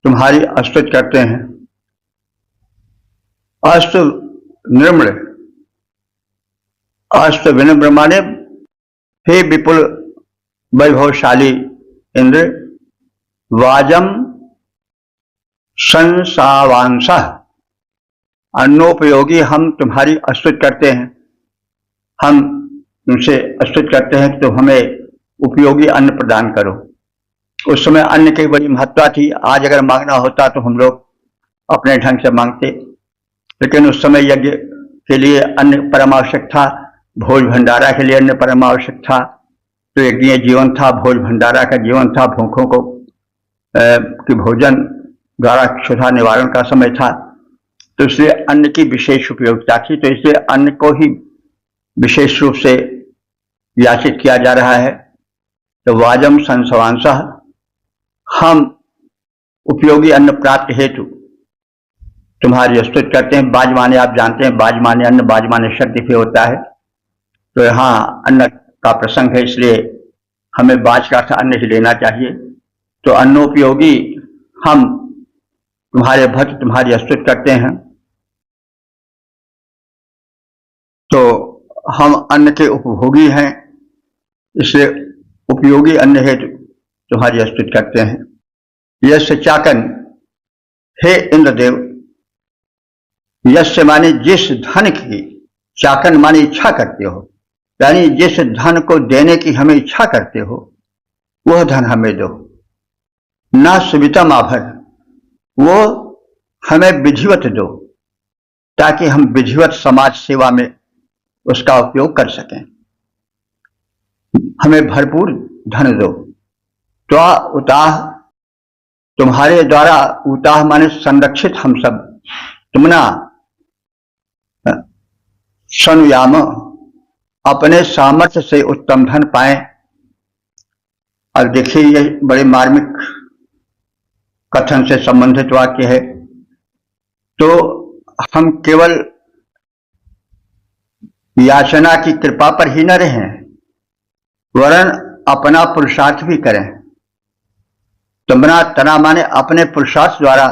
तुम्हारी स्तुति करते हैं। अस्तु निर्मल, अस्त विनम्र माने हे विपुल वैभवशाली इंद्र, वाजम संसावांसा अन्नोपयोगी हम तुम्हारी स्तुति करते हैं। हम तुमसे स्तुति करते हैं कि तुम हमें उपयोगी अन्न प्रदान करो। उस समय अन्न की बड़ी महत्ता थी। आज अगर मांगना होता तो हम लोग अपने ढंग से मांगते, लेकिन उस समय यज्ञ के लिए अन्न परम आवश्यक था, भोज भंडारा के लिए अन्न परम आवश्यक था। तो यज्ञीय जीवन था, भोज भंडारा का जीवन था, भूखों को कि भोजन द्वारा क्षुधा निवारण का समय था। तो इसलिए अन्न की विशेष उपयोगिता थी। तो इसलिए अन्न को ही विशेष रूप से याचित किया जा रहा है। तो वाजम संसवांसः, हम उपयोगी अन्न प्राप्त हेतु तुम्हारी स्तुति करते हैं। बाज माने आप जानते हैं, बाज माने अन्न, बाज माने शक्ति भी होता है। तो यहाँ अन्न का प्रसंग है, इसलिए हमें बाज का अर्थ अन्न ही लेना चाहिए। तो अन्नोपयोगी हम तुम्हारे भक्त तुम्हारी स्तुति करते हैं। तो हम अन्न के उपभोगी हैं, इसलिए उपयोगी अन्न हेतु तुम्हारी स्तुति करते हैं। यस्य चाकन, हे इंद्रदेव, यस्य माने जिस धन की, चाकन माने इच्छा करते हो, यानी जिस धन को देने की हमें इच्छा करते हो वह धन हमें दो। ना सुवितम आभर, वो हमें विधिवत दो, ताकि हम विधिवत समाज सेवा में उसका उपयोग कर सकें। हमें भरपूर धन दो। त्वा उताह, तुम्हारे द्वारा, उताह माने संरक्षित हम सब, तुमना सनुयाम, अपने सामर्थ्य से उत्तम धन पाए। और देखिए ये बड़े मार्मिक कथन से संबंधित वाक्य है। तो हम केवल याचना की कृपा पर ही न रहें, वरन अपना पुरुषार्थ भी करें। तुमना तना माने अपने पुरुषार्थ द्वारा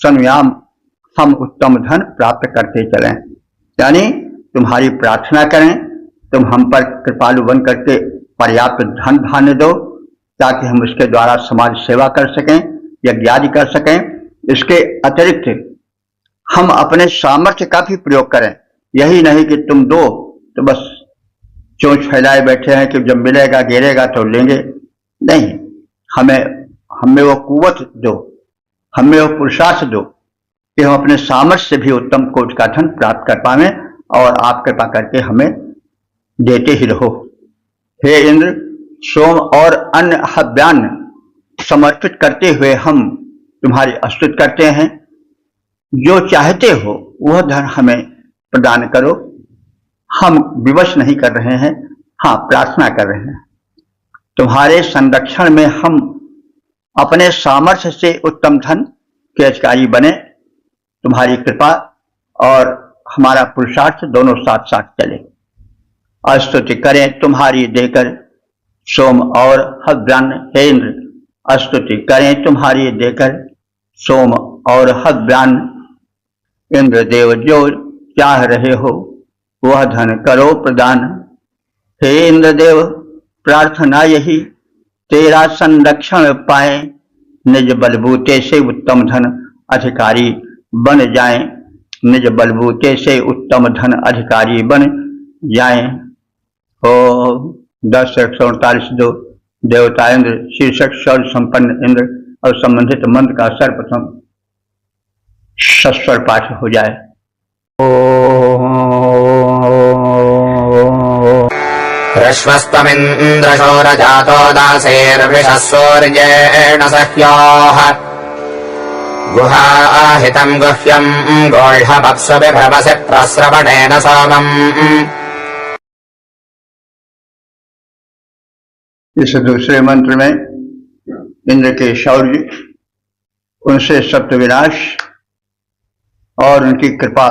सनुयाम, हम उत्तम धन प्राप्त करते चलें, यानी तुम्हारी प्रार्थना करें, तुम हम पर कृपालु बन करके पर्याप्त धन धान्य दो, ताकि हम उसके द्वारा समाज सेवा कर सकें, यज्ञ आदि कर सकें। इसके अतिरिक्त हम अपने सामर्थ्य का भी प्रयोग करें। यही नहीं कि तुम दो तो बस चोंच फैलाए बैठे हैं कि जब मिलेगा गिरेगा तो लेंगे। नहीं, हमें वो कुवत दो, हमें वो पुरुषार्थ दो कि हम अपने सामर्थ्य से भी उत्तम कोटि का धन प्राप्त कर पाएं और आप कृपा करके हमें देते ही रहो। हे इंद्र, सोम और अन्य हव्यान्न समर्पित करते हुए हम तुम्हारी स्तुति करते हैं। जो चाहते हो वह धन हमें प्रदान करो। हम विवश नहीं कर रहे हैं, हाँ प्रार्थना कर रहे हैं। तुम्हारे संरक्षण में हम अपने सामर्थ्य से उत्तम धन के अधिकारी बने। तुम्हारी कृपा और हमारा पुरुषार्थ दोनों साथ साथ चले। स्तुति करें तुम्हारी देकर सोम और हव्यान्न। हे इंद्र, स्तुति करें तुम्हारी देकर सोम और हव्यान्न। इंद्र देव, जो चाह रहे हो वह धन करो प्रदान। हे इंद्र देव, प्रार्थना यही तेरा संरक्षण पाए, निज बलबूते से उत्तम धन अधिकारी बन जाएं। निज बलबूते से उत्तम धन अधिकारी बन जाएं। ओ 10:148 देवता इंद्र शीर्षक शौर्य संपन्न इंद्र और संबंधित मंत्र का सर्वप्रथम सस्वर पाठ हो जाए। ऋष्वस्त्वमिन्द्रशोरजातो दासेर्वृषः सूर्येण सह्योः गुहाहितम् गुह्यम् गोढमप्सु बिभ्रमसि प्रस्रवणेन सोमम्। इस दूसरे मंत्र में इंद्र के शौर्य, उनसे सप्त विनाश और उनकी कृपा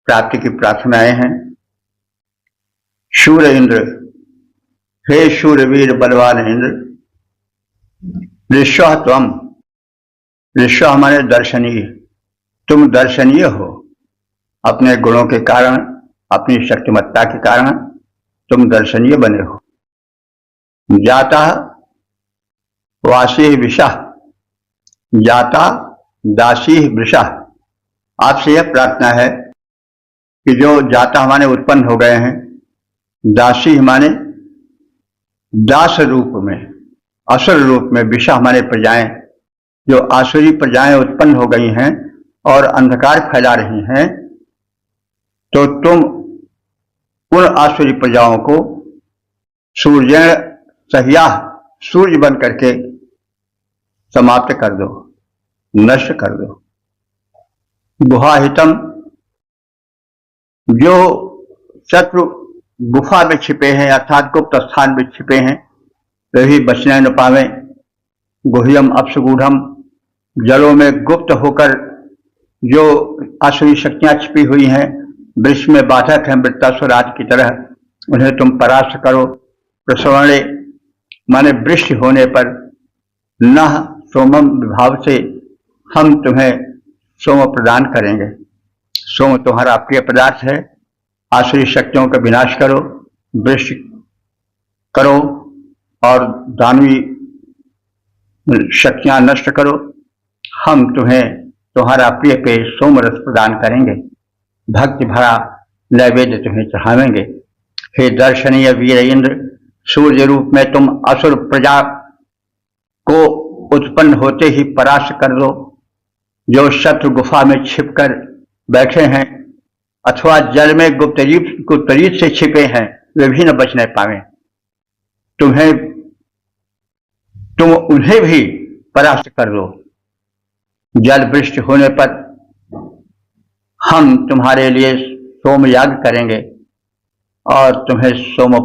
प्राप्ति की प्रार्थनाएं हैं। शूर इंद्र, हे शूरवीर बलवान इंद्र, ऋष्व त्वम, ऋष्व हमारे दर्शनीय, तुम दर्शनीय हो। अपने गुणों के कारण, अपनी शक्तिमत्ता के कारण तुम दर्शनीय बने हो। जाता वासी विषा, जाता दासी वृषा। आपसे यह प्रार्थना है कि जो जाता हमारे उत्पन्न हो गए हैं, दासी हमारे दास रूप में, असुर रूप में, विषा हमारे प्रजाएं, जो आसुरी प्रजाएं उत्पन्न हो गई हैं और अंधकार फैला रही हैं, तो तुम उन आसुरी प्रजाओं को सूर्य सह्या, सूर्य बन करके समाप्त कर दो, नष्ट कर दो। गुहाहितम, जो शत्रु गुफा में छिपे हैं अर्थात गुप्त स्थान में छिपे हैं, वे भी बचने न पावे। गुह्यम अपसगूढ़म, जलों में गुप्त होकर जो आसुरी शक्तियां छिपी हुई हैं, वृक्ष में बाधक हैं वृत्तासुर आदि की तरह, उन्हें तुम परास्त करो। प्रसवणे माने वृष्टि होने पर, न सोमम विभाव से हम तुम्हें सोम प्रदान करेंगे। सोम तुम्हारा प्रिय पदार्थ है। आसुरी शक्तियों का विनाश करो, वृष्टि करो और दानवी शक्तियां नष्ट करो। हम तुम्हें तुम्हारा प्रिय पेय सोम रस प्रदान करेंगे, भक्ति भरा नैवेद्य तुम्हें चढ़ावेंगे। हे दर्शनीय वीर इंद्र, सूर्य रूप में तुम असुर प्रजा को उत्पन्न होते ही परास्त कर दो। जो शत्रु गुफा में छिपकर बैठे हैं अथवा जल में गुप्तरीत से छिपे हैं, वे भी न बच नहीं पावे। तुम उन्हें भी परास्त कर दो। जल वृष्टि होने पर हम तुम्हारे लिए सोम याग करेंगे और तुम्हें सोम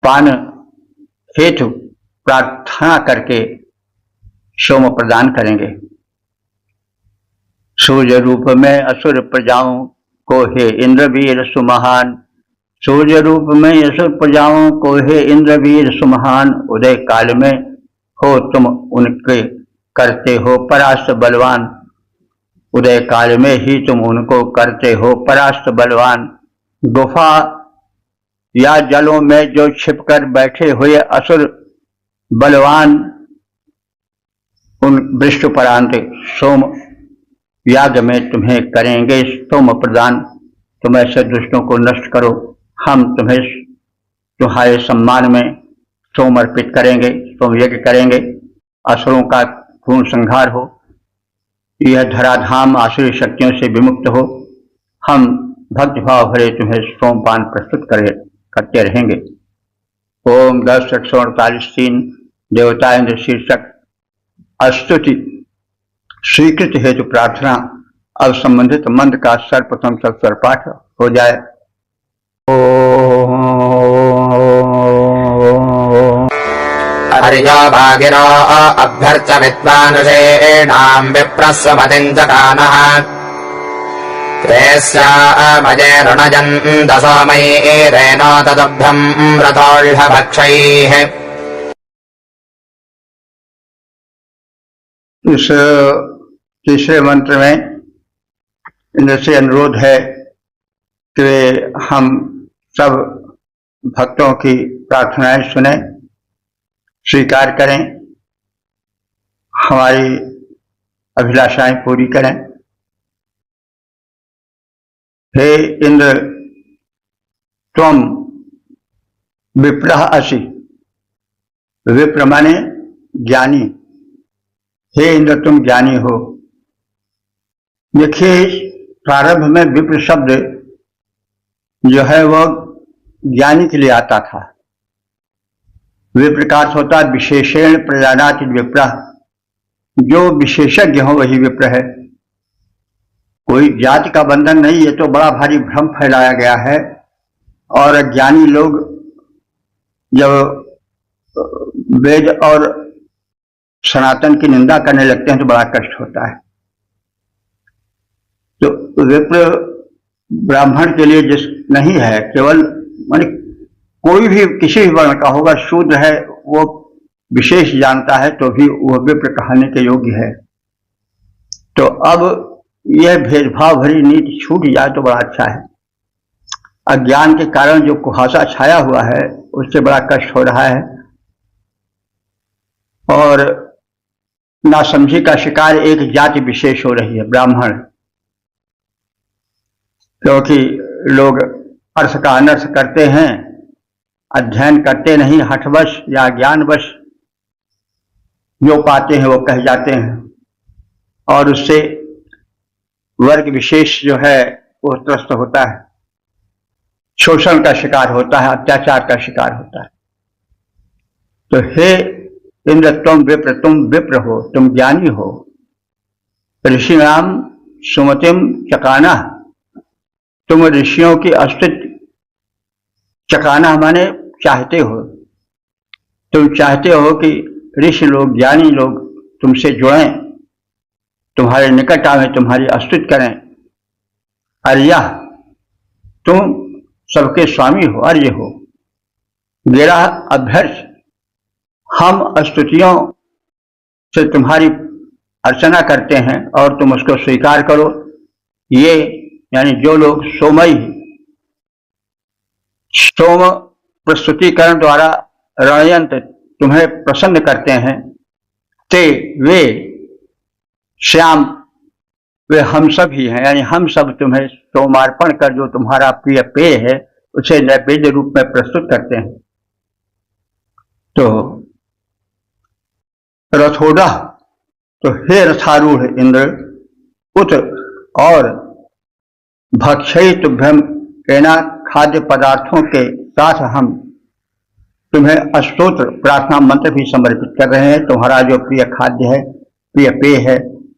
पान हेतु प्रार्थना करके सोम प्रदान करेंगे। सूर्य रूप में असुर प्रजाओं को हे इंद्रवीर सुमहान, सूर्य रूप में असुर प्रजाओं को हे इंद्रवीर सुमहान। उदय काल में हो तुम उनके करते हो परास्त बलवान, उदय काल में ही तुम उनको करते हो परास्त बलवान। गुफा या जलों में जो छिपकर बैठे हुए असुर बलवान, उन वृष्टपरांत सोम याग में तुम्हें करेंगे सोम प्रदान। तुम ऐसे दुष्टों को नष्ट करो। हम तुम्हें तुम्हारे सम्मान में सोम अर्पित करेंगे, सोम यज्ञ करेंगे। असुरों का खून संहार हो, यह धराधाम आसुरी शक्तियों से विमुक्त हो। हम भक्ति भाव भरे तुम्हें सोमपान प्रस्तुत करते रहेंगे। ओम 10:148 देवता इंद्र शीर्षक स्तुति स्वीकृति हेतु प्रार्थना। अब संबंधित मंत्र का सर्वप्रथम सत्स्वर पाठ हो जाए। हरियो भागिनो अभ्यर्च विद्वानुषेणाम् विप्रस्वमतिम् च कानः त्रेस्यामजे ऋणजन् दशोमयीरेणो तदुभ्यम् रथोल्हभक्षैः। इस तीसरे मंत्र में इंद्र से अनुरोध है कि वे हम सब भक्तों की प्रार्थनाएं सुने, स्वीकार करें, हमारी अभिलाषाएं पूरी करें। हे इंद्र त्वम विप्रः असि, विप्र माने ज्ञानी। हे इंद्र तुम ज्ञानी हो। देखिए प्रारंभ में विप्र शब्द जो है वह ज्ञानी के लिए आता था। विप्र का अर्थ होता है विशेषण प्रजानाति विप्रः, जो विशेषज्ञ हो वही विप्र है। कोई जाति का बंधन नहीं, ये तो बड़ा भारी भ्रम फैलाया गया है। और ज्ञानी लोग जब वेद और सनातन की निंदा करने लगते हैं तो बड़ा कष्ट होता है। तो विप्र ब्राह्मण के लिए जिस नहीं है, केवल माने कोई भी किसी भी वर्ण का होगा, शूद्र है वो विशेष जानता है तो भी वह विप्र कहने के योग्य है। तो अब यह भेदभाव भरी नीति छूट जाए तो बड़ा अच्छा है। अज्ञान के कारण जो कुहासा छाया हुआ है उससे बड़ा कष्ट हो रहा है और नासमझी का शिकार एक जाति विशेष हो रही है, ब्राह्मण। क्योंकि लोग अर्थ का अनर्थ करते हैं, अध्ययन करते नहीं, हठवश या ज्ञानवश जो पाते हैं वो कह जाते हैं और उससे वर्ग विशेष जो है वो त्रस्त होता है, शोषण का शिकार होता है, अत्याचार का शिकार होता है। तो हे इंद्र तुम विप्र हो, तुम ज्ञानी हो। ऋषि नाम सुमतिम चकाना, तुम ऋषियों की अस्तित्व, चकाना माने चाहते हो। तुम चाहते हो कि ऋषि लोग, ज्ञानी लोग तुमसे जुड़ें, तुम्हारे निकट आवे, तुम्हारी स्तुति करें। अर्य, तुम सबके स्वामी हो, अर्य हो। गिरा अभ्यर्च, हम स्तुतियों से तुम्हारी अर्चना करते हैं और तुम उसको स्वीकार करो। ये यानी जो लोग सोमय, सोम प्रस्तुतिकरण द्वारा रणयंत्र तुम्हें प्रसन्न करते हैं, ते वे श्याम, वे हम सब ही हैं। यानी हम सब तुम्हें सोमार्पण कर जो तुम्हारा प्रिय पेय है उसे नैवेद्य रूप में प्रस्तुत करते हैं। तो रथोडा, तो हे रथारूढ़ इंद्र, उत और भक्षयितुभ्यम, एना खाद्य पदार्थों के साथ हम तुम्हें स्तोत्र प्रार्थना मंत्र भी समर्पित कर रहे हैं। तुम्हारा जो प्रिय खाद्य है, प्रिय पेय है,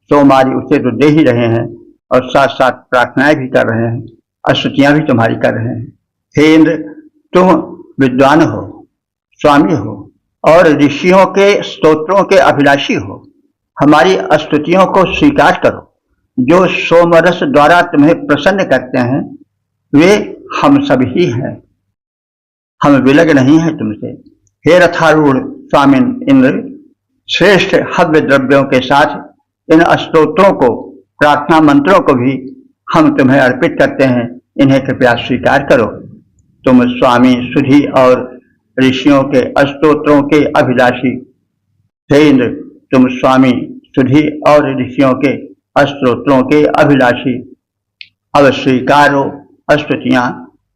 तो हमारी उसे तो दे ही रहे हैं और साथ साथ प्रार्थनाएं भी कर रहे हैं, स्तुतियां भी तुम्हारी कर रहे हैं। हे इंद्र तुम विद्वान हो, स्वामी हो और ऋषियों के स्तोत्रों के अभिलाषी हो। हमारी स्तुतियों को स्वीकार करो। जो सोमरस द्वारा तुम्हें प्रसन्न करते हैं वे हम सब ही हैं, हम विलग नहीं है तुमसे। हे रथारूढ़ स्वामिन इंद्र, श्रेष्ठ हव्य द्रव्यों के साथ इन स्तोत्रों को, प्रार्थना मंत्रों को भी हम तुम्हें अर्पित करते हैं, इन्हें कृपया स्वीकार करो। तुम स्वामी सुधि और ऋषियों के स्तोत्रों के अभिलाषी। हे इंद्र तुम स्वामी सुधि और ऋषियों के स्तोत्रों के अभिलाषी। अब स्वीकारो स्तुतियां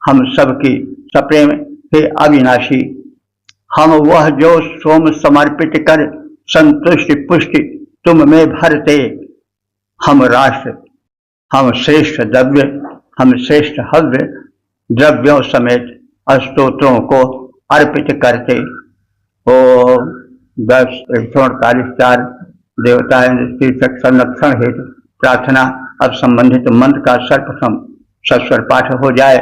हम सबकी सप्रेम। हे अविनाशी, हम वह जो सोम समर्पित कर संतुष्टि पुष्टि तुम में भरते, हम राष्ट्र, हम श्रेष्ठ द्रव्य, हम श्रेष्ठ हव्य द्रव्यों समेत स्तोत्रों को अर्पित करके ओ 10 148 4 देवता शीर्षक संरक्षण हेतु प्रार्थना। अब संबंधित मंत्र का सर्वप्रथम सस्वर पाठ हो जाए।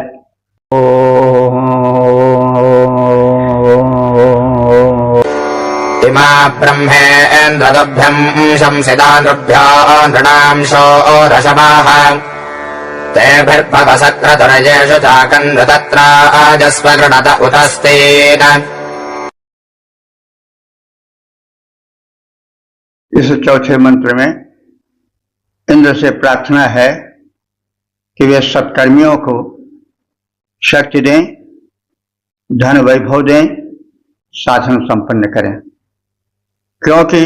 इमा ब्रह्मेन्द्रदभ्यं शंसिदा नृभ्यो नृणां शोरशमाः तेभिर्भवसक्रतुरयेषु चाकन्धतत्राजस्वगृणत उतस्तेन। इस चौथे मंत्र में इंद्र से प्रार्थना है कि वे सत्कर्मियों को शक्ति दें, धन वैभव दें, साधन संपन्न करें। क्योंकि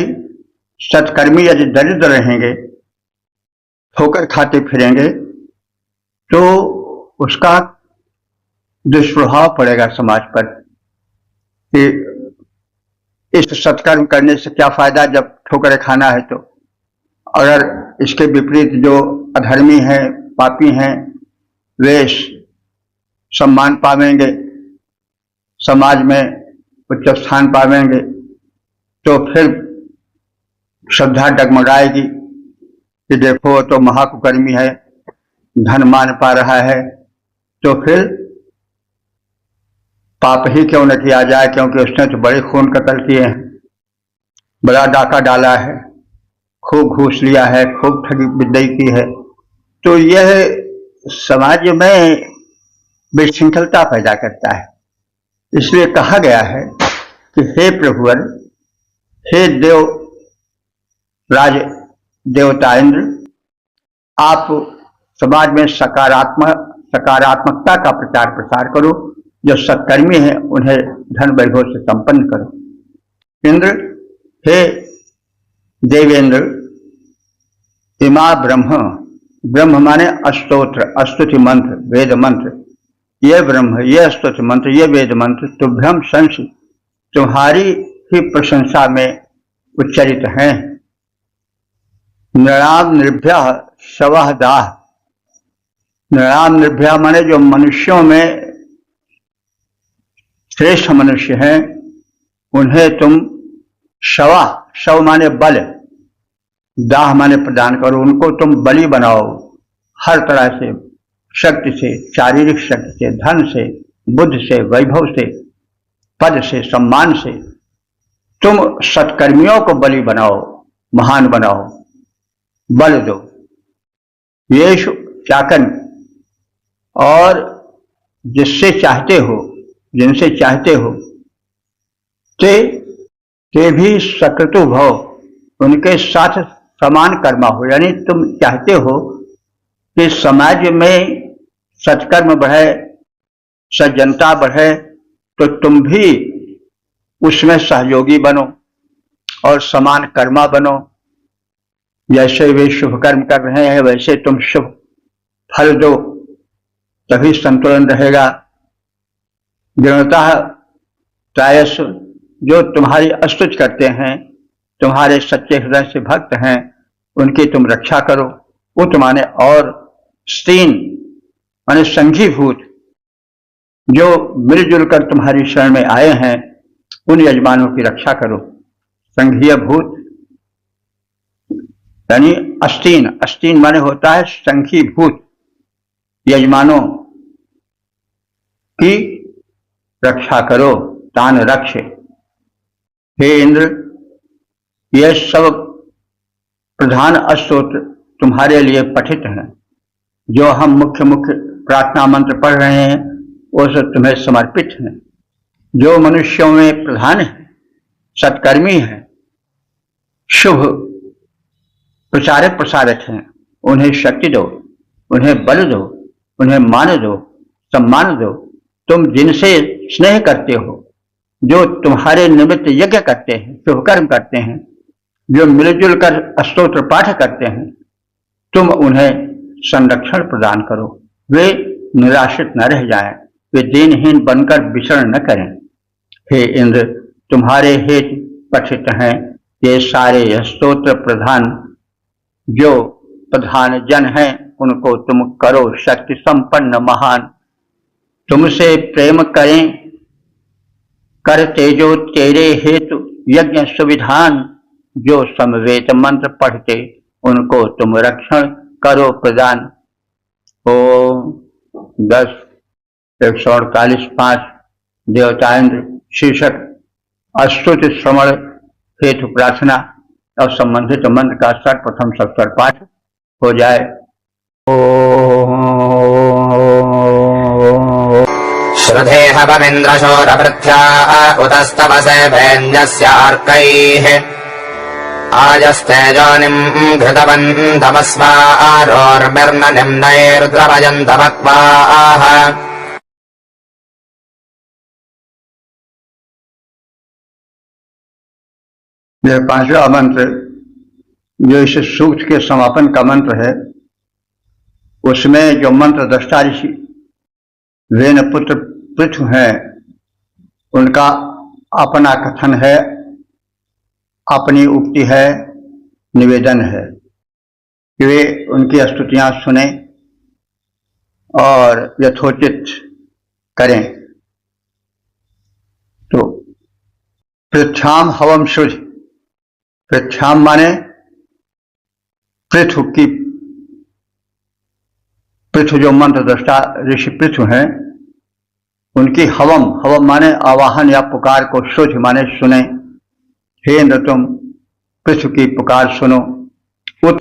सत्कर्मी यदि दरिद्र रहेंगे, ठोकर खाते फिरेंगे, तो उसका दुष्प्रभाव पड़ेगा समाज पर कि इस सत्कर्म करने से क्या फायदा जब ठोकर खाना है। तो अगर इसके विपरीत जो अधर्मी हैं, पापी हैं, वे सम्मान पावेंगे, समाज में उच्च स्थान पावेंगे, तो फिर श्रद्धा डगमगाएगी कि देखो तो महाकुकर्मी है, धन मान पा रहा है, तो फिर पाप ही क्यों न किया जाए, क्योंकि उसने तो बड़े खून कत्ल किए हैं, बड़ा डाका डाला है, खूब घूस लिया है, खूब ठगी विद्यई की है। तो यह समाज में विशृंखलता पैदा करता है। इसलिए कहा गया है कि हे प्रभुवर, हे देव राज देवता इंद्र, आप समाज में सकारात्मकता का प्रचार प्रसार करो। जो सत्कर्मी हैं उन्हें धन वैभव से संपन्न करो। इंद्र, हे देवेंद्र, इमा ब्रह्म माने अस्तोत्र, स्तुति मंत्र, वेद मंत्र, ये ब्रह्म, ये स्तुति मंत्र, ये वेद मंत्र तुभ्यम शंस, तुम्हारी ही प्रशंसा में उच्चरित हैं। नृणाम निर्भ्य शवः दाह, नृणाम निर्भ्य माने जो मनुष्यों में श्रेष्ठ मनुष्य हैं, उन्हें तुम शव माने बल, दाह माने प्रदान करो, उनको तुम बलि बनाओ। हर तरह से, शक्ति से, शारीरिक शक्ति से, धन से, बुद्धि से, वैभव से, पद से, सम्मान से तुम सत्कर्मियों को बलि बनाओ, महान बनाओ, बल दो। येषु चाकन, और जिससे चाहते हो, जिनसे चाहते हो, ते भी सकृतु भव, उनके साथ समान कर्मा हो। यानी तुम चाहते हो कि समाज में सत्कर्म बढ़े, सज्जनता बढ़े, तो तुम भी उसमें सहयोगी बनो और समान कर्मा बनो। जैसे वे शुभ कर्म कर रहे हैं वैसे तुम शुभ फल दो, तभी संतुलन रहेगा। दृढ़ता प्रायश जो तुम्हारी स्तुति करते हैं, तुम्हारे सच्चे हृदय से भक्त हैं, उनकी तुम रक्षा करो। उत माने और, स्तीन माने संघीभूत, जो मिलजुल कर तुम्हारी शरण में आए हैं, उन यजमानों की रक्षा करो। संघीय भूत यानी अस्तीन, अस्तीन माने होता है संघीभूत यजमानों की रक्षा करो, तान रक्ष। हे इंद्र, ये सब प्रधान स्तोत्र तुम्हारे लिए पठित हैं। जो हम मुख्य प्रार्थना मंत्र पढ़ रहे हैं वो सब तुम्हें समर्पित हैं। जो मनुष्यों में प्रधान है, सत्कर्मी है, शुभ प्रचारक प्रसारक हैं, उन्हें शक्ति दो, उन्हें बल दो, उन्हें मान दो, सम्मान दो। तुम जिनसे स्नेह करते हो, जो तुम्हारे निमित्त यज्ञ करते हैं, शुभकर्म करते हैं, जो मिलजुल कर स्तोत्र पाठ करते हैं, तुम उन्हें संरक्षण प्रदान करो। वे निराश्रित न रह जाएं, वे दीनहीन बनकर विचरण न करें। हे इंद्र, तुम्हारे हेतु पठित हैं ये सारे स्तोत्र। प्रधान जो प्रधान जन हैं उनको तुम करो शक्ति संपन्न महान। तुमसे प्रेम करें करते जो तेरे हेतु यज्ञ सुविधान। जो समवेत मंत्र पढ़ते उनको तुम रक्षण करो प्रदान। ओम 10 148:5 देवताएंद्र शीर्षक अस्तुति श्रवण हेतु प्रार्थना और संबंधित मंत्र का सर्वप्रथम सत्तर पाठ हो जाए। श्रुधे हवमिन्द्रशोरभृत्या उतस्तवसे भेन्यस्यार्कैः आजस्तेजोनिम् घृतवन्तमस्मारोर्मिर्न निम्नैर्द्रवयन्तमक्वाः। यह पांचवा मंत्र जो इस सूक्त के समापन का मंत्र है, उसमें जो मंत्र दृष्टा ऋषि वेन पुत्र पृथु हैं, उनका अपना कथन है, अपनी उक्ति है, निवेदन है कि वे उनकी स्तुतियां सुने और यथोचित करें। तो पृथ्व्याम हवम शुद्ध, पृथ्व्याम माने पृथु की, पृथु जो मंत्र दृष्टा ऋषि पृथु हैं, उनकी हवम, हवम माने आवाहन या पुकार को, शुद्ध माने सुने। हे इंद्र तुम पृथु की पुकार सुनो। उत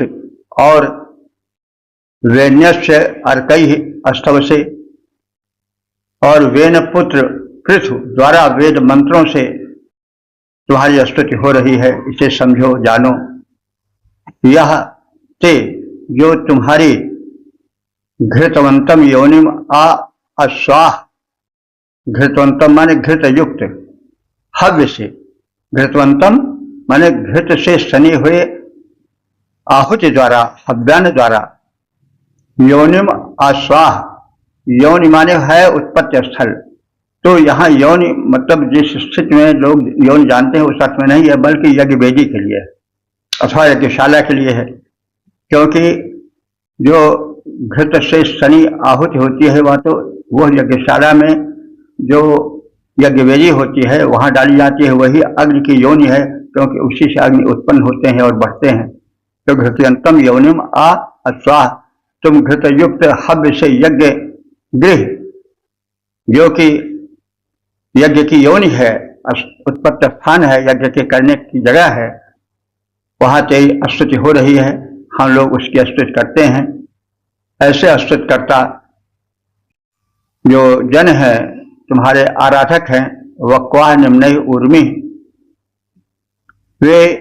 और वेन्यस्य अर्कैः अस्तव से, और वेन पुत्र पृथु द्वारा वेद मंत्रों से तुम्हारी स्तुति हो रही है, इसे समझो जानो। यह ते जो तुम्हारी घृतवंतम योनिम अश्वाह, घृतवंतम माने घृत युक्त, हव्य से, घृतवंतम माने घृत से सनी हुए आहुति द्वारा, हव्यान द्वारा, योनिम आश्वाह, यौनि माने है उत्पत्ति स्थल। तो यहाँ यौनि मतलब जिस स्थिति में लोग यौन जानते हैं उस अर्थ में नहीं है, बल्कि यज्ञ वेदी के लिए अथवा यज्ञशाला के लिए है। क्योंकि जो घृत से सनी आहुति होती है वह तो वह यज्ञशाला में जो यज्ञ वेदी होती है वहां डाली जाती है, वही अग्नि की योनि है, क्योंकि उसी से अग्नि उत्पन्न होते हैं और बढ़ते हैं। तो घृत्यंतम योनिम अश्वाह, तुम घृत युक्त हव्य से यज्ञ गृह, जो कि यज्ञ की योनि है, उत्पत्ति स्थान है, यज्ञ के करने की जगह है, वहां तेरी स्तुति हो रही है। हम लोग उसकी स्तुति करते हैं। ऐसे स्तुति करता जो जन है, तुम्हारे आराधक हैं, वक्वाह निम्न उर्मी, वे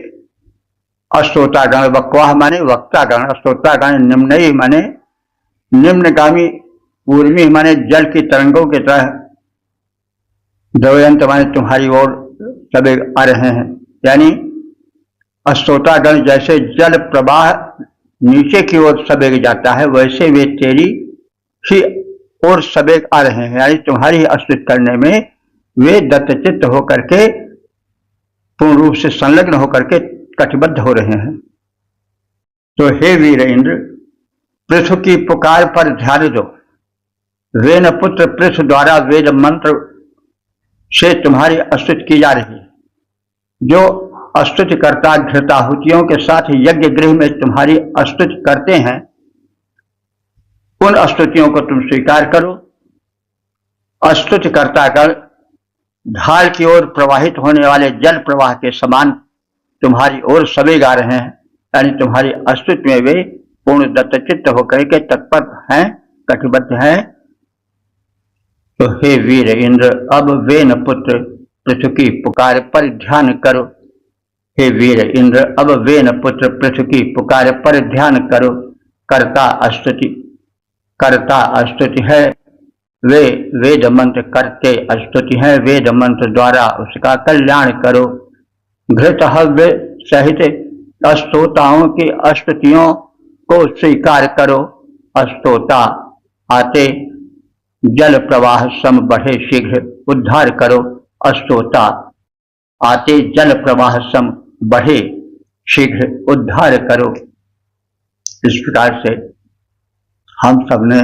अस्तोतागण, वक्वाह माने वक्तागण, अस्तोतागण, निम्न माने निम्नगामी, उर्मी माने जल की तरंगों की तरह, द्रवयंत माने तुम्हारी ओर सभी आ रहे हैं। यानी अस्तोतागण जैसे जल प्रवाह नीचे की ओर सवेग जाता है, वैसे वे तेरी ही ओर सवेग आ रहे हैं। यानी तुम्हारी ही स्तुति करने में वे दत्तचित्त होकर के, पूर्ण रूप से संलग्न होकर के कटिबद्ध हो रहे हैं। तो हे वीर इंद्र, पृथु की पुकार पर ध्यान दो। वेन पुत्र पृथु द्वारा वेद मंत्र से तुम्हारी स्तुति की जा रही है। जो स्तुति करता घृताहुतियों के साथ यज्ञ गृह में तुम्हारी स्तुति करते हैं, उन स्तुतियों को तुम स्वीकार करो। स्तुति करता कर ढाल की ओर प्रवाहित होने वाले जल प्रवाह के समान तुम्हारी ओर सवेग आ रहे हैं। यानी तुम्हारी स्तुति में वे पूर्ण दत्तचित्त होकर के तत्पर हैं, कटिबद्ध हैं। तो हे वीर इंद्र, अब वेन पुत्र पृथु की पुकार पर ध्यान करो। हे वीर इंद्र, अब वेन पुत्र पृथु की पुकार पर ध्यान करो। कर्ता स्तुति, कर्ता स्तुति है, वे वेद मंत्र करते स्तुति है, वेद मंत्र द्वारा उसका कल्याण करो। घृत हव्य सहित स्तोताओं की स्तुतियों को स्वीकार करो। स्तोता आते जल प्रवाह सम बढ़े शीघ्र उद्धार करो। स्तोता आते जल प्रवाह सम बढ़े शीघ्र उद्धार करो। इस प्रकार से हम सब ने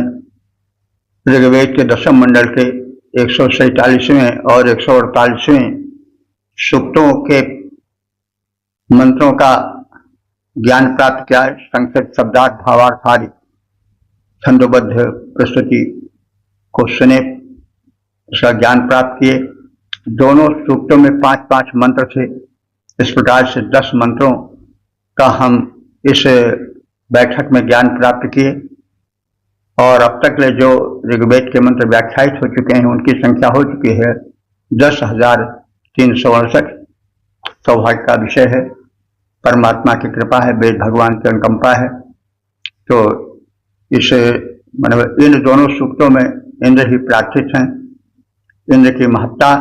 ऋग्वेद के दशम मंडल के 147वें और 148वें सूक्तों के मंत्रों का ज्ञान प्राप्त किया। संक्षिप्त शब्दार्थ भावार्थ आदि छंदोबद्ध प्रस्तुति को सुने, उसका ज्ञान प्राप्त किए। दोनों सूक्तों में 5-5 मंत्र थे। इस प्रकार से 10 मंत्रों का हम इस बैठक में ज्ञान प्राप्त किए और अब तक ले जो ऋग्वेद के मंत्र व्याख्यायित हो चुके हैं उनकी संख्या हो चुकी है 10,368। सौभाग्य का विषय है, परमात्मा की कृपा है, वेद भगवान की अनुकंपा है। तो इस मतलब इन दोनों सूक्तों में इंद्र ही प्रार्थित हैं। इंद्र की महत्ता,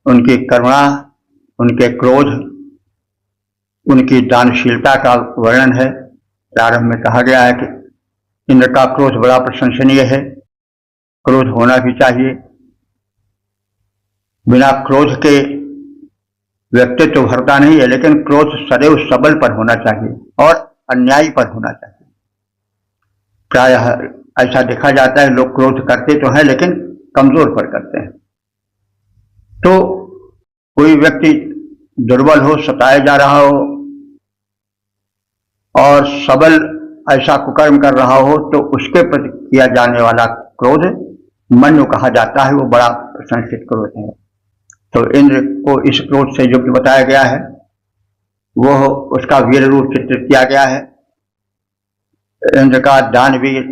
उनकी करुणा, उनके क्रोध, उनकी दानशीलता का वर्णन है। प्रारंभ में कहा गया है कि इंद्र का क्रोध बड़ा प्रशंसनीय है, क्रोध होना भी चाहिए। बिना क्रोध के व्यक्तित्व तो भरता नहीं है, लेकिन क्रोध सदैव सबल पर होना चाहिए और अन्यायी पर होना चाहिए। प्रायः ऐसा देखा जाता है, लोग क्रोध करते तो हैं लेकिन कमजोर पर करते हैं। तो कोई व्यक्ति दुर्बल हो, सताया जा रहा हो और सबल ऐसा कुकर्म कर रहा हो तो उसके प्रति किया जाने वाला क्रोध मनु कहा जाता है, वो बड़ा प्रशंसित क्रोध है। तो इंद्र को इस क्रोध से जो कि बताया गया है वो उसका वीर रूप चित्रित किया गया है। इंद्र का दानवीर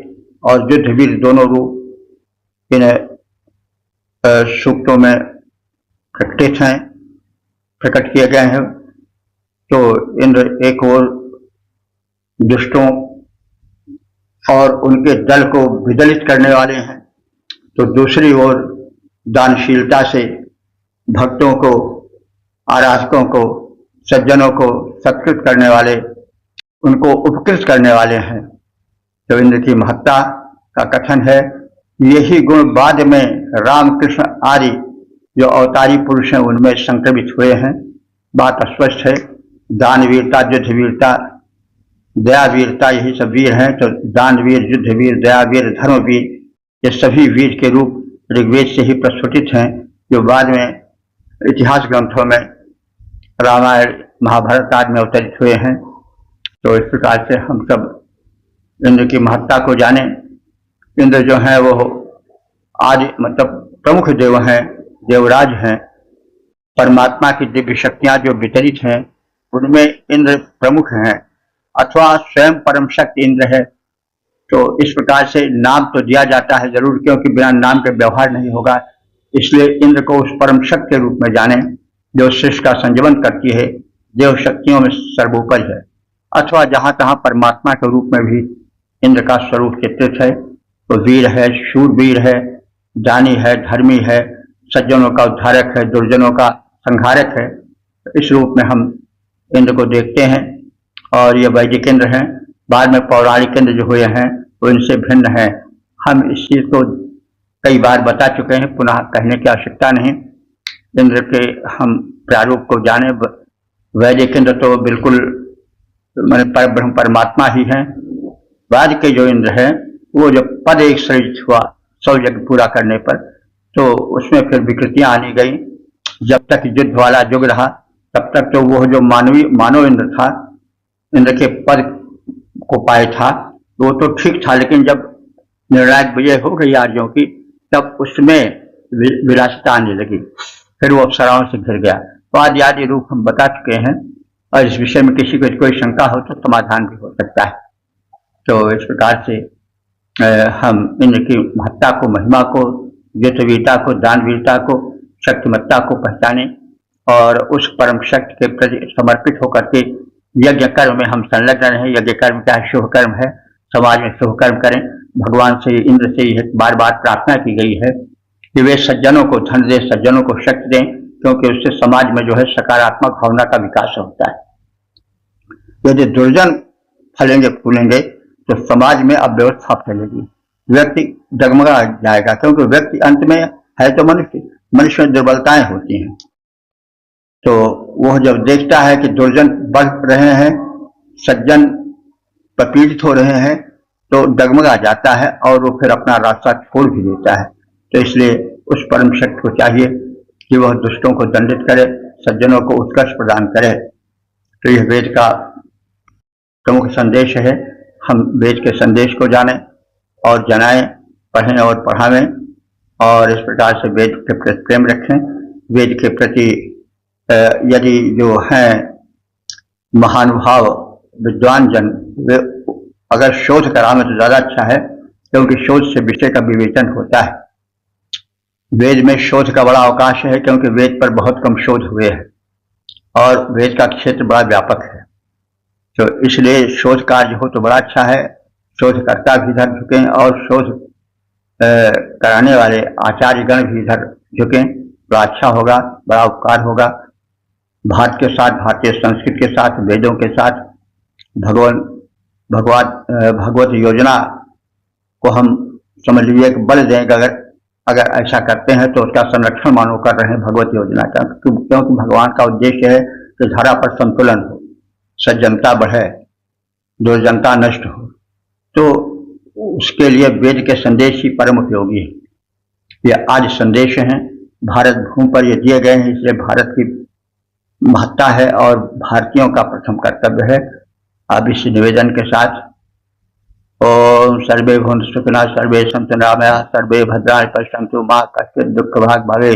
और युद्धवीर दोनों रूप इन सूक्तों में प्रकट किए गए हैं। तो इंद्र एक ओर दुष्टों और उनके दल को विदलित करने वाले हैं, तो दूसरी ओर दानशीलता से भक्तों को, आराधकों को, सज्जनों को सत्कृत करने वाले, उनको उपकृत करने वाले हैं। तो इंद्र की महत्ता का कथन है। यही गुण बाद में रामकृष्ण आदि जो अवतारी पुरुष हैं उनमें संक्रमित हुए हैं। बात स्पष्ट है। दानवीरता, युद्धवीरता, दयावीरता, यही सब वीर हैं। तो दानवीर, युद्धवीर, दयावीर, धर्मवीर, ये सभी वीर के रूप ऋग्वेद से ही प्रस्फुटित हैं, जो बाद में इतिहास ग्रंथों में रामायण, महाभारत आदि में अवतरित हुए हैं। तो इस प्रकार से हम सब इंद्र की महत्ता को जाने। इंद्र जो है वो आदि मतलब प्रमुख देव हैं, देवराज हैं। परमात्मा की दिव्य शक्तियां जो वितरित हैं उनमें इंद्र प्रमुख हैं, अथवा स्वयं परम शक्ति इंद्र है। तो इस प्रकार से नाम तो दिया जाता है जरूर, क्योंकि बिना नाम के व्यवहार नहीं होगा। इसलिए इंद्र को उस परम शक्ति के रूप में जाने जो सृष्टि का संजीवन करती है, देव शक्तियों में सर्वोपरि है। अथवा जहां तहां परमात्मा के रूप में भी इंद्र का स्वरूप चित्रित है। तो वीर है, शूरवीर है, दानी है, धर्मी है, सज्जनों का उद्धारक है, दुर्जनों का संहारक है। इस रूप में हम इंद्र को देखते हैं और ये वैदिक इंद्र हैं। बाद में पौराणिक इंद्र जो हुए हैं वो इनसे भिन्न है। हम इस चीज को कई बार बता चुके हैं, पुनः कहने की आवश्यकता नहीं। इंद्र के हम प्रारूप को जाने। वैदिक इंद्र तो बिल्कुल मैंने परब्रह्म परमात्मा ही हैं। बाद के जो इंद्र हैं वो जब पद एक सृजित हुआ 100 यज्ञ पूरा करने पर, तो उसमें फिर विकृतियां आनी गई। जब तक युद्ध वाला युग रहा तब तक तो वो जो मानव इंद्र था, इंद्र के पद को पाए था, वो तो ठीक था। लेकिन जब निर्णायक विजय हो गई आर्यों की, तब उसमें विलासिता आने लगी, फिर वो अप्सराओं से घिर गया। तो आदि आदि रूप हम बता चुके हैं और इस विषय में किसी को कोई शंका हो तो समाधान भी हो सकता है। तो इस प्रकार से हम इंद्र की महत्ता को, महिमा को, युद्धवीरता को, दानवीरता को, शक्तिमत्ता को पहचाने और उस परम शक्ति के प्रति समर्पित होकर के यज्ञ कर्म में हम संलग्न रहें। यज्ञ कर्म चाहे शुभ कर्म है, समाज में शुभ कर्म करें। भगवान से, इंद्र से यह बार बार प्रार्थना की गई है कि वे सज्जनों को धन दें, सज्जनों को शक्ति दें, क्योंकि उससे समाज में जो है सकारात्मक भावना का विकास होता है। यदि दुर्जन फलेंगे फूलेंगे तो समाज में अव्यवस्था फैलेगी, व्यक्ति डगमगा जाएगा, क्योंकि व्यक्ति अंत में है तो मनुष्य में दुर्बलताएं होती हैं। तो वह जब देखता है कि दुर्जन बढ़ रहे हैं, सज्जन पीड़ित हो रहे हैं, तो डगमगा जाता है और वो फिर अपना रास्ता छोड़ भी देता है। तो इसलिए उस परम शक्ति को चाहिए कि वह दुष्टों को दंडित करे, सज्जनों को उत्कर्ष प्रदान करे। तो यह वेद का प्रमुख संदेश है। हम वेद के संदेश को जानें और जनाएं, पढ़ें और पढ़ावें, और इस प्रकार से वेद के प्रति प्रेम रखें। वेद के प्रति यदि जो हैं महानुभाव विद्वान जन, वे अगर शोध करावें तो ज्यादा अच्छा है, क्योंकि शोध से विषय का विवेचन होता है। वेद में शोध का बड़ा अवकाश है, क्योंकि वेद पर बहुत कम शोध हुए हैं और वेद का क्षेत्र बड़ा व्यापक है। तो इसलिए शोध कार्य हो तो बड़ा अच्छा है, शोधकर्ता भी इधर झुकें और शोध कराने वाले आचार्यगण भी इधर झुकें, बड़ा अच्छा होगा, बड़ा उपकार होगा। भारत के साथ, भारतीय संस्कृति के साथ, वेदों के साथ भगवत योजना को हम समझ लीजिए कि बल दें। अगर ऐसा करते हैं तो उसका संरक्षण मानो कर रहे हैं भगवत योजना का, क्योंकि भगवान का उद्देश्य है कि धरा पर संतुलन हो, सज्जनता बढ़े, दुर्जनता नष्ट हो। तो उसके लिए वेद के संदेश ही परम उपयोगी है। ये आज संदेश हैं, भारत भूमि पर ये दिए गए हैं, इसलिए भारत की महत्ता है और भारतीयों का प्रथम कर्तव्य है। अब इस निवेदन के साथ ओम सर्वे भवन्तु सुखिनः, सर्वे सन्तु निरामयाः, सर्वे भद्राणि पश्यन्तु मा कश्चित् दुःखभाग् भवेत्।